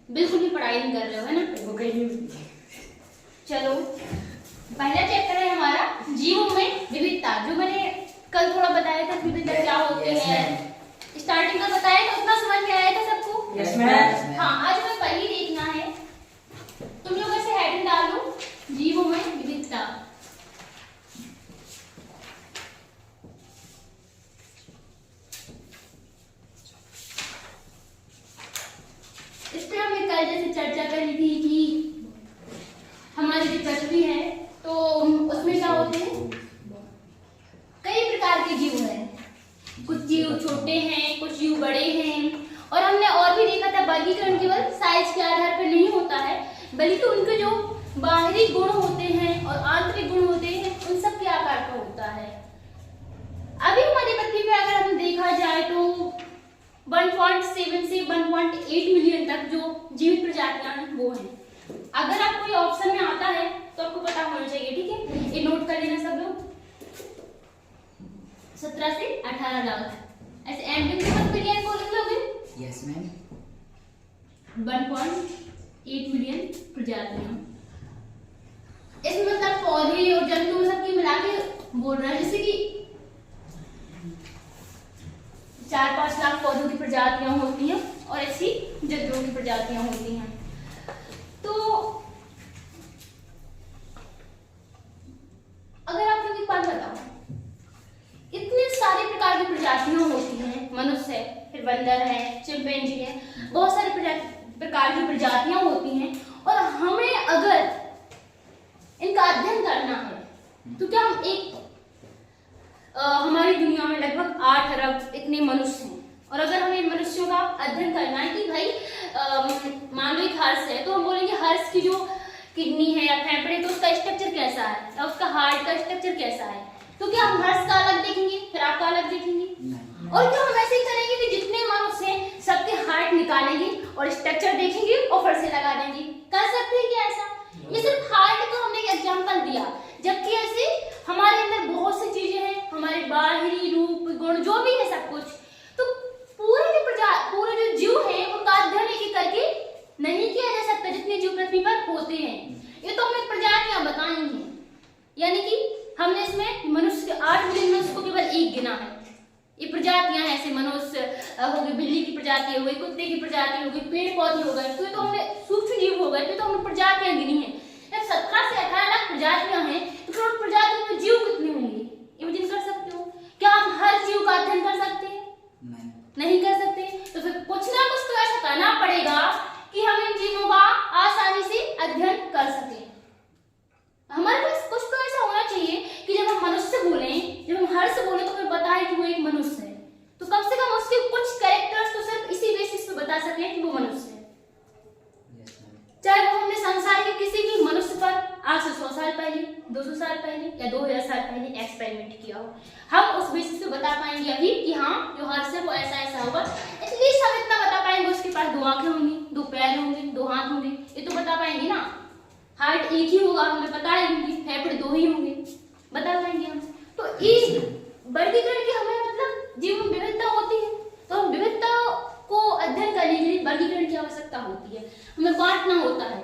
बिल्कुल भी पढ़ाई नहीं कर रहे हो, है ना? चलो, पहला चैप्टर है हमारा जीवों में विविधता। जो मैंने कल थोड़ा बताया था विविधता क्या होती है, स्टार्टिंग में बताया था, उतना समझ में आया था सबको? Yes ma'am. हाँ, आज हमें पहली देखना है। तुम लोग ऐसे हेडिंग डाल दो, जीवों में विविधता। इस पे हमने कल जैसे चर्चा करी थी कि हमारी जो पृथ्वी है तो उसमें क्या होते हैं, कई प्रकार के जीव हैं। कुछ जीव छोटे हैं, कुछ जीव बड़े हैं, और हमने और भी देखा था वर्गीकरण केवल साइज के आधार पर नहीं होता है, बल्कि उनके जो बाहरी गुण होते हैं और आंतरिक गुण होते हैं उन सब के आकार का होता है। अभी हमारी पृथ्वी पे अगर हम देखा जाए तो 1.7 से 1.8 मिलियन तक जो जीवित प्रजातियां हैं वो हैं। अगर आप कोई ऑप्शन में आता है तो आपको पता होना चाहिए, ठीक है? ये नोट कर लेना सब लोग। 17 से 18 लाख, ऐसे एंड में मिलियन को लिख लोगे? Yes ma'am. 1.8 मिलियन प्रजातियां, इसमें मतलब पौधे और जंतु सबकी मिला के बोल रहा है, जैसे कि 4-5 लाख पौधों की प्रजातियां होती हैं और ऐसी जंतुओं की प्रजातियां होती हैं। तो अगर आप लोग एक बात बताओ, इतने सारे प्रकार की प्रजातियां होती हैं, मनुष्य है, फिर बंदर है, चिंपैंजी है, बहुत सारे प्रकार की प्रजातियां होती हैं, और हमें अगर इनका अध्ययन करना है तो क्या हम हमारी दुनिया में लगभग 8 अरब इतने मनुष्य हैं, और अगर हमें इन मनुष्यों का अध्ययन करना है कि भाई मान लो एक हर्ष है, तो हम बोलेंगे हर्ष की जो किडनी है या फेफड़े, तो उसका स्ट्रक्चर कैसा है, या उसका हार्ट का स्ट्रक्चर कैसा है। तो क्या हम हर्ष का अलग देखेंगे, फिर आपका अलग देखेंगे? और क्या हम ऐसे ही करेंगे कि जितने मनुष्य हैं सबके हार्ट निकालेंगे और स्ट्रक्चर देखेंगे और फिर से लगा देंगे? कर सकते हैं क्या ऐसा? ये सिर्फ हार्ट का हमने एक एग्जांपल दिया, जबकि ऐसे हमारे अंदर बहुत सी चीजें हैं, हमारे बाहरी रूप गुण जो भी है सब कुछ। तो पूरे जो जीव है उनका अध्ययन एक करके नहीं किया जा सकता, जितने जीव पृथ्वी पर होते हैं। ये तो हमने प्रजातियां बताई हैं, यानी कि हमने इसमें मनुष्य के 8 मिलियन मनुष्य को केवल एक गिना है। ये प्रजातियां हैं, ऐसे मनुष्य हो गए, बिल्ली की प्रजाति हो गई, कुत्ते की प्रजाति हो गई, पेड़ पौधे हो गए, तो ये तो हमने सूक्ष्म जीव हो गए, तो हमने प्रजातियां गिनी है। जब 17 से 18 लाख प्रजातियां हैं तो फिर उन प्रजातियों में जीव कितने होंगे, इमेजिन कर सकते हो? क्या हम हर जीव का अध्ययन कर सकते हैं? नहीं कर सकते। तो फिर कुछ ना कुछ तो ऐसा करना पड़ेगा कि हम इन जीवों का आसानी से अध्ययन कर सकें। हमारे पास कुछ तो ऐसा होना चाहिए कि जब हम मनुष्य बोलें, जब हम हर्ष बोले, तो फिर बताएं कि वो एक मनुष्य है, तो कम से कम उसके कुछ कैरेक्टर्स तो सिर्फ इसी बेसिस पे बता सकें कि वो मनुष्य है। चाहे वो हमने संसार के किसी भी मनुष्य पर आज से 100 साल पहले, 200 साल पहले या 2000 साल पहले एक्सपेरिमेंट किया हो, हम उस बेसिस पे बता पाएंगे अभी कि हाँ जो हर्ष है वो ऐसा ऐसा होगा। एटलीस्ट हम इतना बता पाएंगे, उसके पास 2 आंखें होंगी, 2 पैर होंगे, 2 हाथ होंगे, ये तो बता पाएंगे ना। हार्ट एक ही होगा, हमें पता ही होंगी, फेफड़े 2 ही होंगे, बता पाएंगे हम। तो इस वर्गीकरण की हमें मतलब जीव में विविधता होती है, तो हम विविधता को अध्ययन करने के लिए वर्गीकरण की आवश्यकता होती है, हमें बांटना होता है,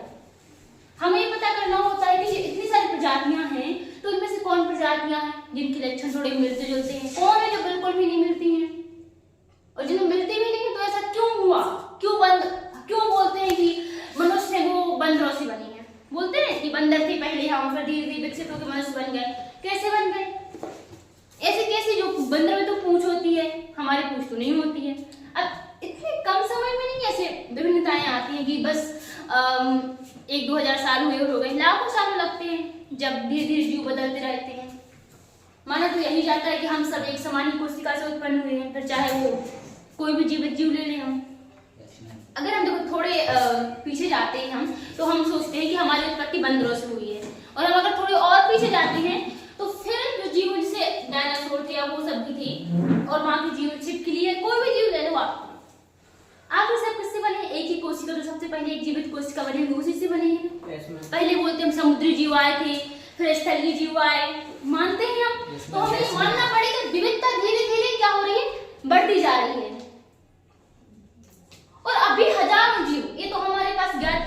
हमें पता करना होता है कि इतनी सारी प्रजातियां हैं, तो इनमें से कौन प्रजातियां हैं जिनके लक्षण थोड़े मिलते जुलते हैं, कौन है जो बिल्कुल भी नहीं मिलती हैं, और जिन्हें मिलती भी नहीं है तो ऐसा क्यों हुआ, क्यों बोलते हैं कि मनुष्य वो बंदरों से बने हैं, बोलते हैं कि बंदर थे पहले, हम फिर धीरे धीरे विकसित होकर मनुष्य बन गए। कैसे बन गए? ऐसे कैसे? जो बंदर में तो पूंछ होती है, हमारी पूंछ तो नहीं होती है। अब इतने कम समय में नहीं ऐसे विभिन्नताएं आती हैं कि बस 1-2 हजार साल हुए और हो गए, लाखों साल लगते हैं जब धीरे धीरे जीव बदलते रहते हैं। माना तो यही जाता है कि हम सब एक समान ही कोशिका से उत्पन्न हुए हैं, फिर चाहे वो कोई भी जीवित जीव ले लें हम। अगर हम देखो थोड़े पीछे जाते हैं हम, तो हम सोचते हैं कि हमारी उत्पत्ति बंदरों से हुई है, और हम अगर थोड़े और पीछे जाते हैं तो फिर जो जीव जैसे डायनासोर थे वो सब भी थे, और वहां के जीव छिपकली है, कोई भी जीव ले लो आप सब किससे बने? एक ही कोशिका, जो सबसे पहले एक जीवित कोशिका बने उसी से बने हैं। पहले बोलते हम समुद्री जीव आए थे, फिर स्थलीय जीव आए, मानते हैं हम। तो हमें ये मानना पड़ेगा विविधता धीरे धीरे क्या हो रही है, बढ़ती जा रही है। और अभी हजारों जीव, ये तो हमारे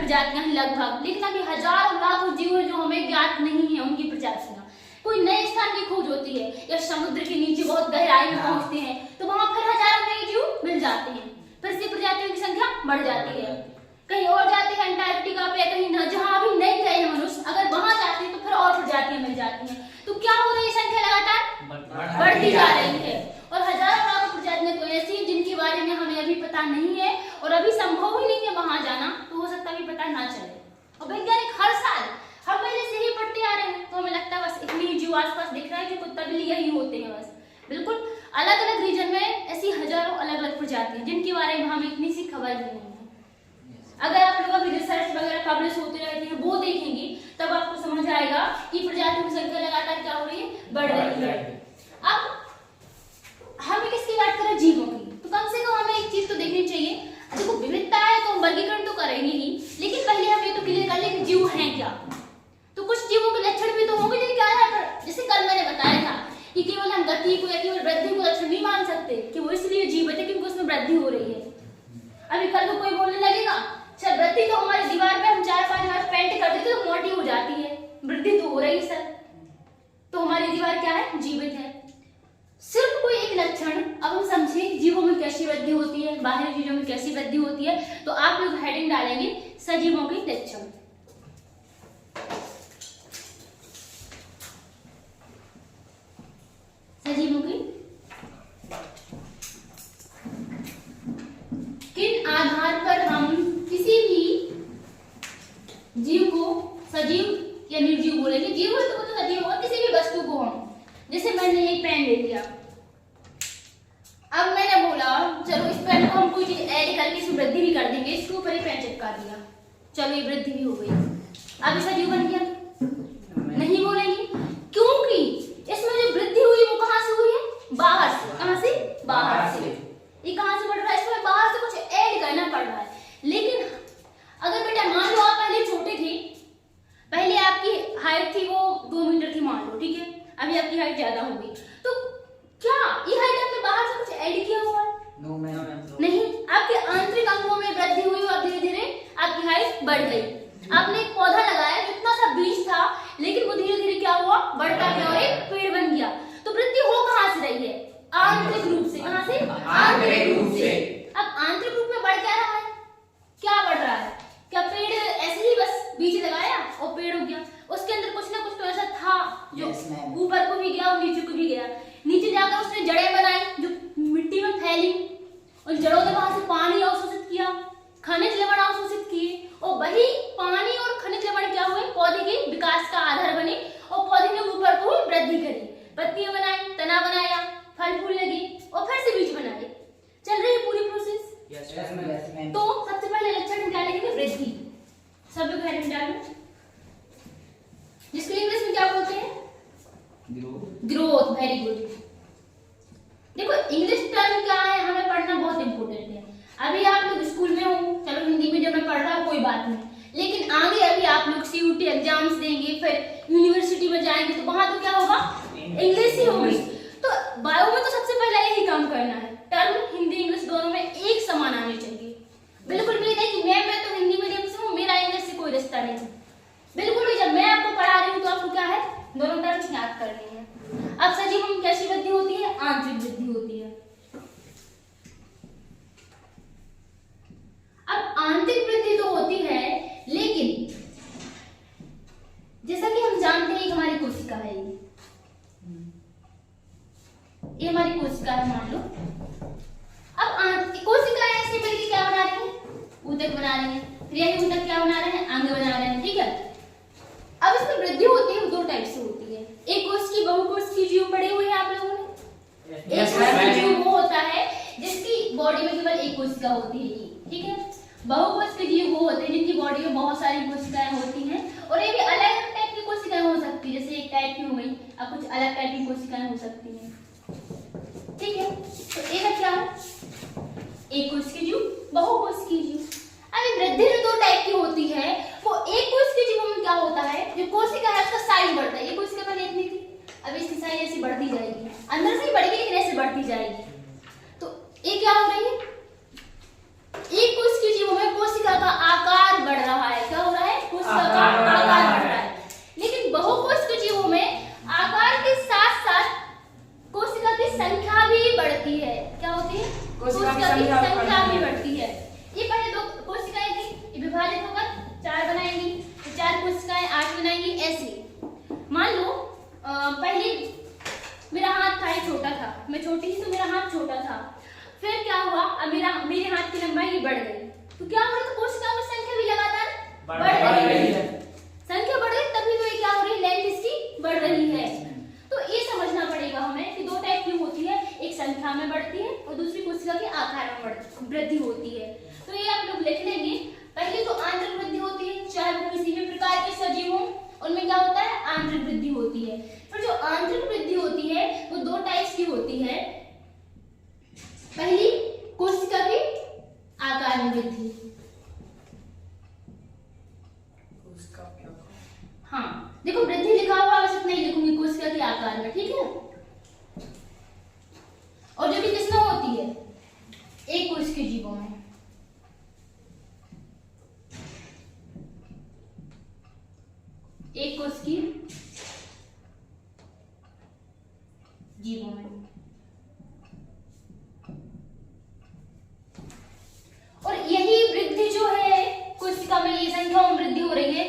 प्रजातियां हैं लगभग, लेकिन अभी हजारों लाखों जीव हैं जो हमें ज्ञात नहीं है उनकी प्रजातियां। कोई नए स्थान की खोज होती है या समुद्र के नीचे बहुत गहराई में पहुंचते हैं तो वहां फिर हजारों नए जीव मिल जाते हैं, फिर से प्रजातियों की संख्या बढ़ जाती है। कहीं और जाते हैं अंटार्कटिका पे, कहीं न जहां अभी नहीं गए हैं मनुष्य, अगर वहां जाते हैं तो फिर और प्रजातियां मिल जाती हैं। तो क्या हो रही है, संख्या लगातार बढ़ती जा रही है और हजारों लाखों प्रजातियां तो ऐसी हैं जिनके बारे में हमें अभी पता नहीं है और अभी संभव ही नहीं है वहां जाना, तो हो सकता है अभी पता ना चले। और वैज्ञानिक हर साल हम पहले से ही पढ़ते आ रहे हैं तो हमें लगता है बस इतनी ही जीव आसपास दिख रहा है कि कुत्ता बिल्ली यही होते हैं बस। बिल्कुल अलग अलग रीजन में ऐसी हजारों अलग अलग प्रजातियां जिनके बारे में हमें इतनी सी खबर भी नहीं है। अगर आप लोग अभी रिसर्च वगैरह पब्लिश होते रहते हैं वो देखेंगे तब आपको समझ आएगा कि प्रजातियों की संख्या लगातार क्या हो रही है, बढ़ रही है। अब हमें किसकी बात करें, जीवों की, तो कम से कम हमें एक चीज तो देखनी चाहिए। देखो विविधता है तो हम वर्गीकरण तो करेंगे ही, लेकिन पहले हम ये तो क्लियर कर लें कि जीव हैं क्या। तो कुछ जीवों के लक्षण भी तो होंगे जिनके आधार पर, जैसे कल मैंने बताया था कि केवल हम गति को या केवल वृद्धि को लक्षण नहीं मान सकते कि वो इसलिए जीवित है क्योंकि उसमें वृद्धि हो रही है। अभी कल को कोई बोलने लगेगा सर वृद्धि तो हमारी दीवार पे हम 4-5 बार पेंट कर देते तो मोटी हो जाती है, वृद्धि तो हो रही है सर, तो हमारी दीवार क्या है, जीवित है। सिर्फ कोई एक लक्षण, अब हम समझें जीवों में कैसी वृद्धि होती है, बाहरी चीजों में कैसी वृद्धि होती है, तो आप लोग हेडिंग डालेंगे सजीवों के लक्षण। सजीवों की किन आधार पर हम किसी भी जीव को सजीव या निर्जीव बोलेंगे। जीव है तो वो तो सजीव होगा, किसी भी वस्तु को हम, जैसे मैंने एक पेन ले लिया, अब मैंने बोला चलो इस पेन को हम कोई चीज ऐड करके इसमें वृद्धि भी कर देंगे, इसके ऊपर ही पेन चिपका दिया, चलो ये वृद्धि भी हो गई, अब ये सजीव बन गया, नहीं बोलेंगे क्योंकि इसमें जो वृद्धि हुई वो कहां से हुई है, बाहर से। कहां से, बाहर से। ये कहां से बढ़ रहा है, इसमें बाहर से कुछ ऐड करना पड़ रहा है। लेकिन अगर बेटा मान लो आप पहले छोटे थे, पहले आपकी हाइट थी वो 2 मीटर थी मान लो, ठीक है, अभी आपकी हाइट ज्यादा हो गई, तो क्या ये हाइट आपने बाहर से कुछ ऐड किया हुआ है? नहीं, आपके आंतरिक अंगों में वृद्धि हुई और धीरे धीरे आपकी हाइट बढ़ गई। आपने एक पौधा लगाया, जितना सा बीज था, लेकिन वो धीरे धीरे क्या हुआ, बढ़ता गया और एक पेड़ बन गया। तो वृद्धि हो कहां से रही है, आंतरिक रूप से। कहां से, आंतरिक रूप से। अब आंतरिक रूप में बढ़ क्या रहा है, क्या बढ़ रहा है, क्या पेड़ ऐसे ही बस बीज लगाया और पेड़ हो गया, उसके अंदर कुछ ना कुछ तो ऐसा था जो ऊपर को भी गया और नीचे को भी गया। नीचे जाकर उसने जड़ें बनाई जो मिट्टी में फैली, उन जड़ों ने वहां से पानी अवशोषित किया, खनिज लवण अवशोषित किए, और वही पानी और खनिज लवण क्या हुए, पौधे के विकास का आधार बने और पौधे ने ऊपर को वृद्धि करी, पत्तियां बनाई, तना बनाया, फल फूल लगे और फिर से बीज बनाए। चल रही है पूरी प्रोसेस। तो सबसे पहले लक्षण क्या लिखेंगे, वृद्धि। सब लोग हेडिंग डालो, जिसको इंग्लिश में क्या बोलते हैं, ग्रोथ। Very good. देखो इंग्लिश टर्म क्या है हमें पढ़ना बहुत इंपॉर्टेंट है। अभी आप लोग स्कूल में हो, चलो हिंदी मीडियम में पढ़ रहा हो कोई बात नहीं, लेकिन आगे अभी आप लोग सीयूटी एग्जाम्स देंगे, फिर यूनिवर्सिटी में जाएंगे तो वहां तो क्या होगा, इंग्लिश ही होगी। तो बायो में तो सबसे पहले यही काम करना है, टर्म हिंदी इंग्लिश दोनों में एक समान आनी चाहिए। बिल्कुल भी नहीं कि मैं तो हिंदी मीडियम से हूँ, मेरा इंग्लिश से कोई रिश्ता नहीं है, बिल्कुल भी। जब मैं आपको पढ़ा रही हूँ तो आपको क्या है, दोनों टर्म याद करनी है। अब सजीव में कैसी वृद्धि होती है, आंतरिक वृद्धि होती है। अब आंतरिक वृद्धि तो होती है, लेकिन जैसा कि हम जानते हैं हमारी कोशिका है, ये हमारी कोशिका है मान लो। अब कोशिका ऐसे मिलकर क्या बना रही है, ऊतक बना रही है, फिर यही ऊतक क्या बना रहे हैं, अंग बना रहे हैं, ठीक है। अब इसमें वृद्धि होती है, दो टाइप से होती है, एक कोश की बहुकोश की जीव पढ़े हुए हैं आप लोगों ने। एक कोश की जीव वो होता है जिसकी बॉडी में केवल एक कोशिका होती है, ठीक है। बहुकोश के जीव वो होते हैं जिनकी बॉडी में बहुत सारी कोशिकाएं होती हैं, और ये भी अलग अलग टाइप की कोशिकाएं हो सकती है, जैसे एक टाइप की हो गई, अब कुछ अलग टाइप की कोशिकाएं हो सकती हैं, ठीक है। तो एक क्या है, एक कोश की जीव, बहुकोश की जीव। अब वृद्धि जो दो टाइप की होती है, वो एक कोश के जीवों में क्या होता है, जो कोशिका है उसका साइज बढ़ता है। ये कोशिका पहले इतनी थी, अब इसकी साइज ऐसी बढ़ती जाएगी, अंदर से ही बढ़ेगी लेकिन ऐसे बढ़ती जाएगी। तो ये क्या हो रही है, एक कोश के जीवों में कोशिका का आकार बढ़ रहा है, अब मेरे हाथ की लंबाई बढ़ गई, तो क्या हो रहा है, कोशिकाओं की संख्या भी लगातार बढ़ रही है। संख्या बढ़ रही तभी तो ये क्या हो रही है, लेंथ इसकी बढ़ रही है। तो ये समझना पड़ेगा हमें कि दो टाइप की होती है, एक संख्या में बढ़ती है और दूसरी कोशिका के आकार में वृद्धि होती है। तो ये आप लोग लिख लेंगे। पहले तो आंतरिक वृद्धि होती है, चाहे वो किसी भी प्रकार के सजीव हो, उनमें क्या होता है, आंतरिक वृद्धि होती है। फिर जो आंतरिक वृद्धि होती है वो दो टाइप्स की होती है। पहली, कोशिका के आकार में वृद्धि। हाँ देखो, वृद्धि लिखा हुआ आवश्यक नहीं लिखूंगी, कोशिका के आकार में, ठीक है। और जो भी किसमें होती है, एक कोशिकीय जीवों में। एक कोशिकीय जीवों में। और यही वृद्धि जो है कोशिका में, ये संख्याओं में वृद्धि हो रही है,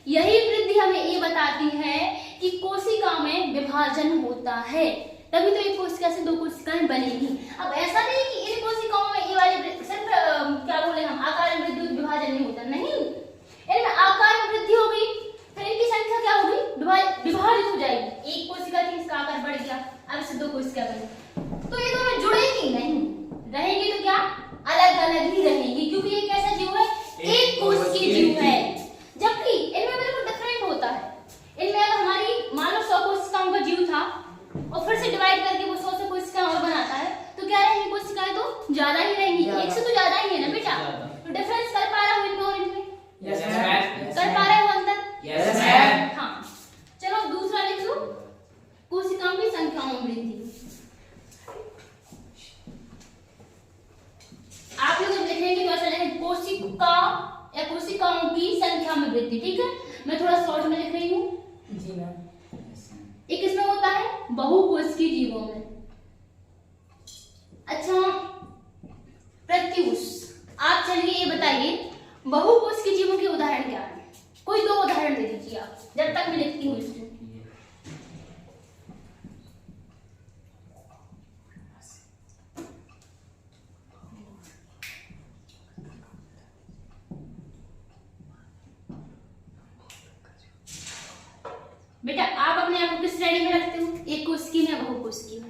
यही वृद्धि हमें ये बताती है कि कोशिका में विभाजन होता है, तभी तो एक कोशिका से दो कोशिकाएं बनेगी। अब ऐसा नहीं कि इन कोशिकाओं में ये वाली सिर्फ क्या बोले हम, आकार में वृद्धि विभाजन नहीं होता, नहीं, इनमें आकार में वृद्धि हो गई, फिर इनकी संख्या क्या होगी, विभाजित हो जाएगी। एक कोशिका थी, इसका आकार बढ़ गया, अब इससे दो कोशिका बनी, तो ये दोनों जुड़ेंगी नहीं, रहेंगी तो क्या अलग अलग ही रहेंगी, क्योंकि ये कैसा जीव है, एक कोशिकीय जीव है। जबकि इनमें बिल्कुल डिफरेंट होता है। इनमें अगर हमारी मान लो 100 कोशिकाओं का जीव था और फिर से डिवाइड करके वो 100 से कोशिकाएं और बनाता है, तो क्या रहेंगी, कोशिकाएं तो ज्यादा ही रहेंगी, एक से तो ज्यादा ही है ना बेटा। तो डिफरेंस कर पा रहा हूँ इनमें और इनमें? Yes ma'am. कर पा रहे हो अंतर? Yes ma'am. हाँ चलो दूसरा लिख लो, कोशिकाओं की संख्याओं में वृद्धि। आप लोग जब लिखेंगे तो ऐसा लिखेंगे, कोशिका या कोशिकाओं की संख्या में वृद्धि, ठीक है। मैं थोड़ा शॉर्ट में लिख रही हूँ जी मैम। एक इसमें होता है बहुकोशिकीय जीवों में। अच्छा प्रत्युष, आप चलिए ये बताइए बहुकोशिकीय जीवों के उदाहरण क्या है, कोई दो उदाहरण दे दीजिए आप, जब तक मैं लिखती हूँ इसको। बेटा आप अपने आप को किस श्रेणी में रखते हो, एक कोशिकीय में या बहुकोशिकीय में?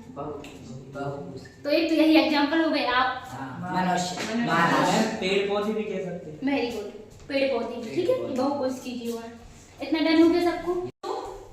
तो एक तो यही एग्जांपल हो गए आप। मनुष्य, पेड़ पौधे भी कह सकते हैं। वेरी गुड, पेड़ पौधे भी, ठीक है, बहुकोशिकीय जीव है। इतना डन हो गया सबको। तो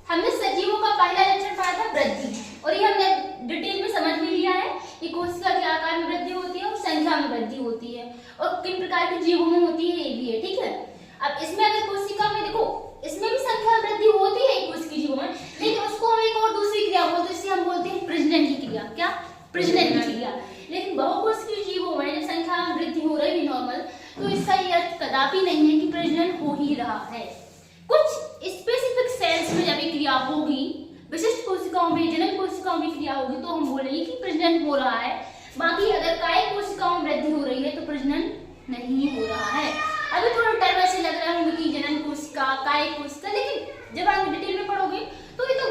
हमने सजीवों का पहला लक्षण पढ़ा था वृद्धि, और ये हमने डिटेल में समझ भी लिया है कि कोशिका के आकार में वृद्धि होती है और संख्या में वृद्धि होती है, और किन प्रकार के जीवों में होती है ये भी है, ठीक है। अब इसमें अगर कोशिका में देखो, इसमें भी संख्या वृद्धि होती है एक कोशिकीय जीवों में, लेकिन उसको हम एक और दूसरी क्रिया बोलते हैं, इसे हम बोलते हैं प्रजनन की क्रिया। क्या? प्रजनन की क्रिया। लेकिन बहुकोशिकीय जीवों में जब संख्या में वृद्धि हो रही है नॉर्मल, तो इसका ये अर्थ कदापि नहीं है कि प्रजनन हो ही रहा है। कुछ स्पेसिफिक सेल्स में जब ये क्रिया होगी, विशिष्ट कोशिकाओं में, जनन कोशिकाओं में क्रिया होगी, तो हम बोलेंगे कि प्रजनन हो रहा है। बाकी अगर कायिक कोशिकाओं में वृद्धि हो रही है तो प्रजनन नहीं हो रहा है। अभी थोड़ा टर्म ऐसे लग रहा है कि जनन कोशिका, कायिक कोशिका, लेकिन जब आप डिटेल में पढ़ोगे तो ये तो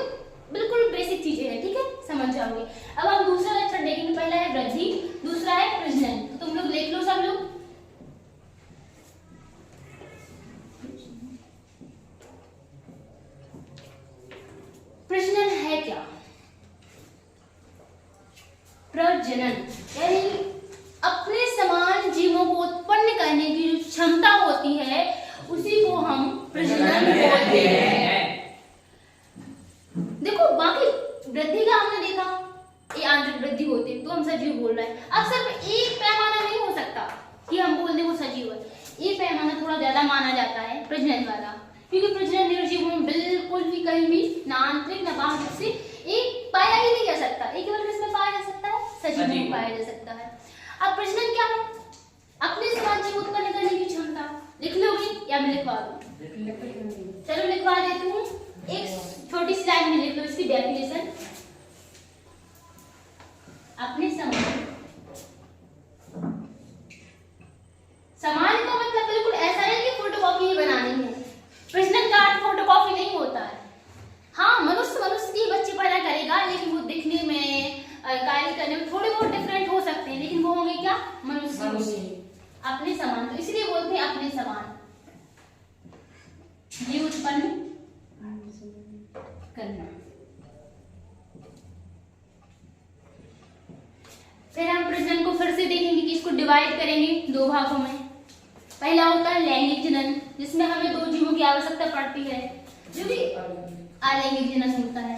बिल्कुल बेसिक चीजें हैं, ठीक है, समझ जाओगे। अब हम दूसरा लक्षण देखेंगे, पहला है वृद्धि, दूसरा है प्रजनन। तो तुम लोग देख लो सब लोग। प्रजनन है क्या? प्रजनन यानी अपने समान जीवों को उत्पन्न करने की जो क्षमता होती है उसी को हम प्रजनन बोलते हैं। देखो बाकी वृद्धि का हमने देखा, ये आंतरिक वृद्धि होती है तो हम सजीव बोल रहे हैं। अब सिर्फ एक पैमाना नहीं हो सकता कि हम बोल दें वो सजीव है, ये पैमाना थोड़ा ज्यादा माना जाता है प्रजनन वाला, क्योंकि प्रजनन निर्जीवों में बिल्कुल भी कहीं भी ना आंतरिक ना बाह्य से एक पाया ही नहीं जा सकता। एक केवल किसमें पाया जा सकता है? सजीव में पाया जा सकता है। अब प्रजनन क्या है? अपने समान जीव उत्पन्न करने की क्षमता। लिख लोगे या मैं लिखवा दूं? चलो लिखवा देती हूँ, एक छोटी स्लाइड में लिख लो इसकी डेफिनेशन। अपने समान का मतलब बिल्कुल ऐसा नहीं कि फोटोकॉपी ही बनानी है। प्रजनन का अर्थ फोटोकॉपी नहीं होता है। हाँ मनुष्य के बच्चे पैदा करेगा, लेकिन वो दिखने में, कार्य करने में थोड़े बहुत डिफरेंट हो सकते हैं, लेकिन वो होंगे क्या? मनुष्य उत्पन्न करना। फिर हम प्रजनन को फिर से देखेंगे कि इसको डिवाइड करेंगे दो भागों में। पहला होता है लैंगिक जनन, जिसमें हमें दो जीवों की आवश्यकता पड़ती है, जो कि अलैंगिक जनन होता है।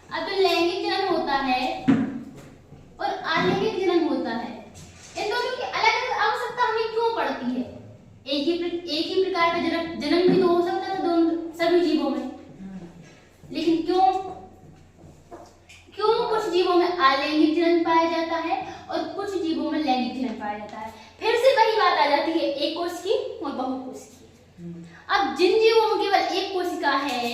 अब लैंगिक जनन होता है और अलैंगिक जनन होता है, इन दोनों की अलग अलग आवश्यकता हमें क्यों पड़ती है? एक ही प्रकार का जन्म भी तो हो सकता था दोनों सभी जीवों में, लेकिन क्यों कुछ जीवों में अलैंगिक जनन पाया जाता है और कुछ जीवों में लैंगिक जनन पाया जाता है? फिर से वही बात आ जाती है एक कोश की और बहुकोश की। अब जिन जीवों में केवल एक कोशिका है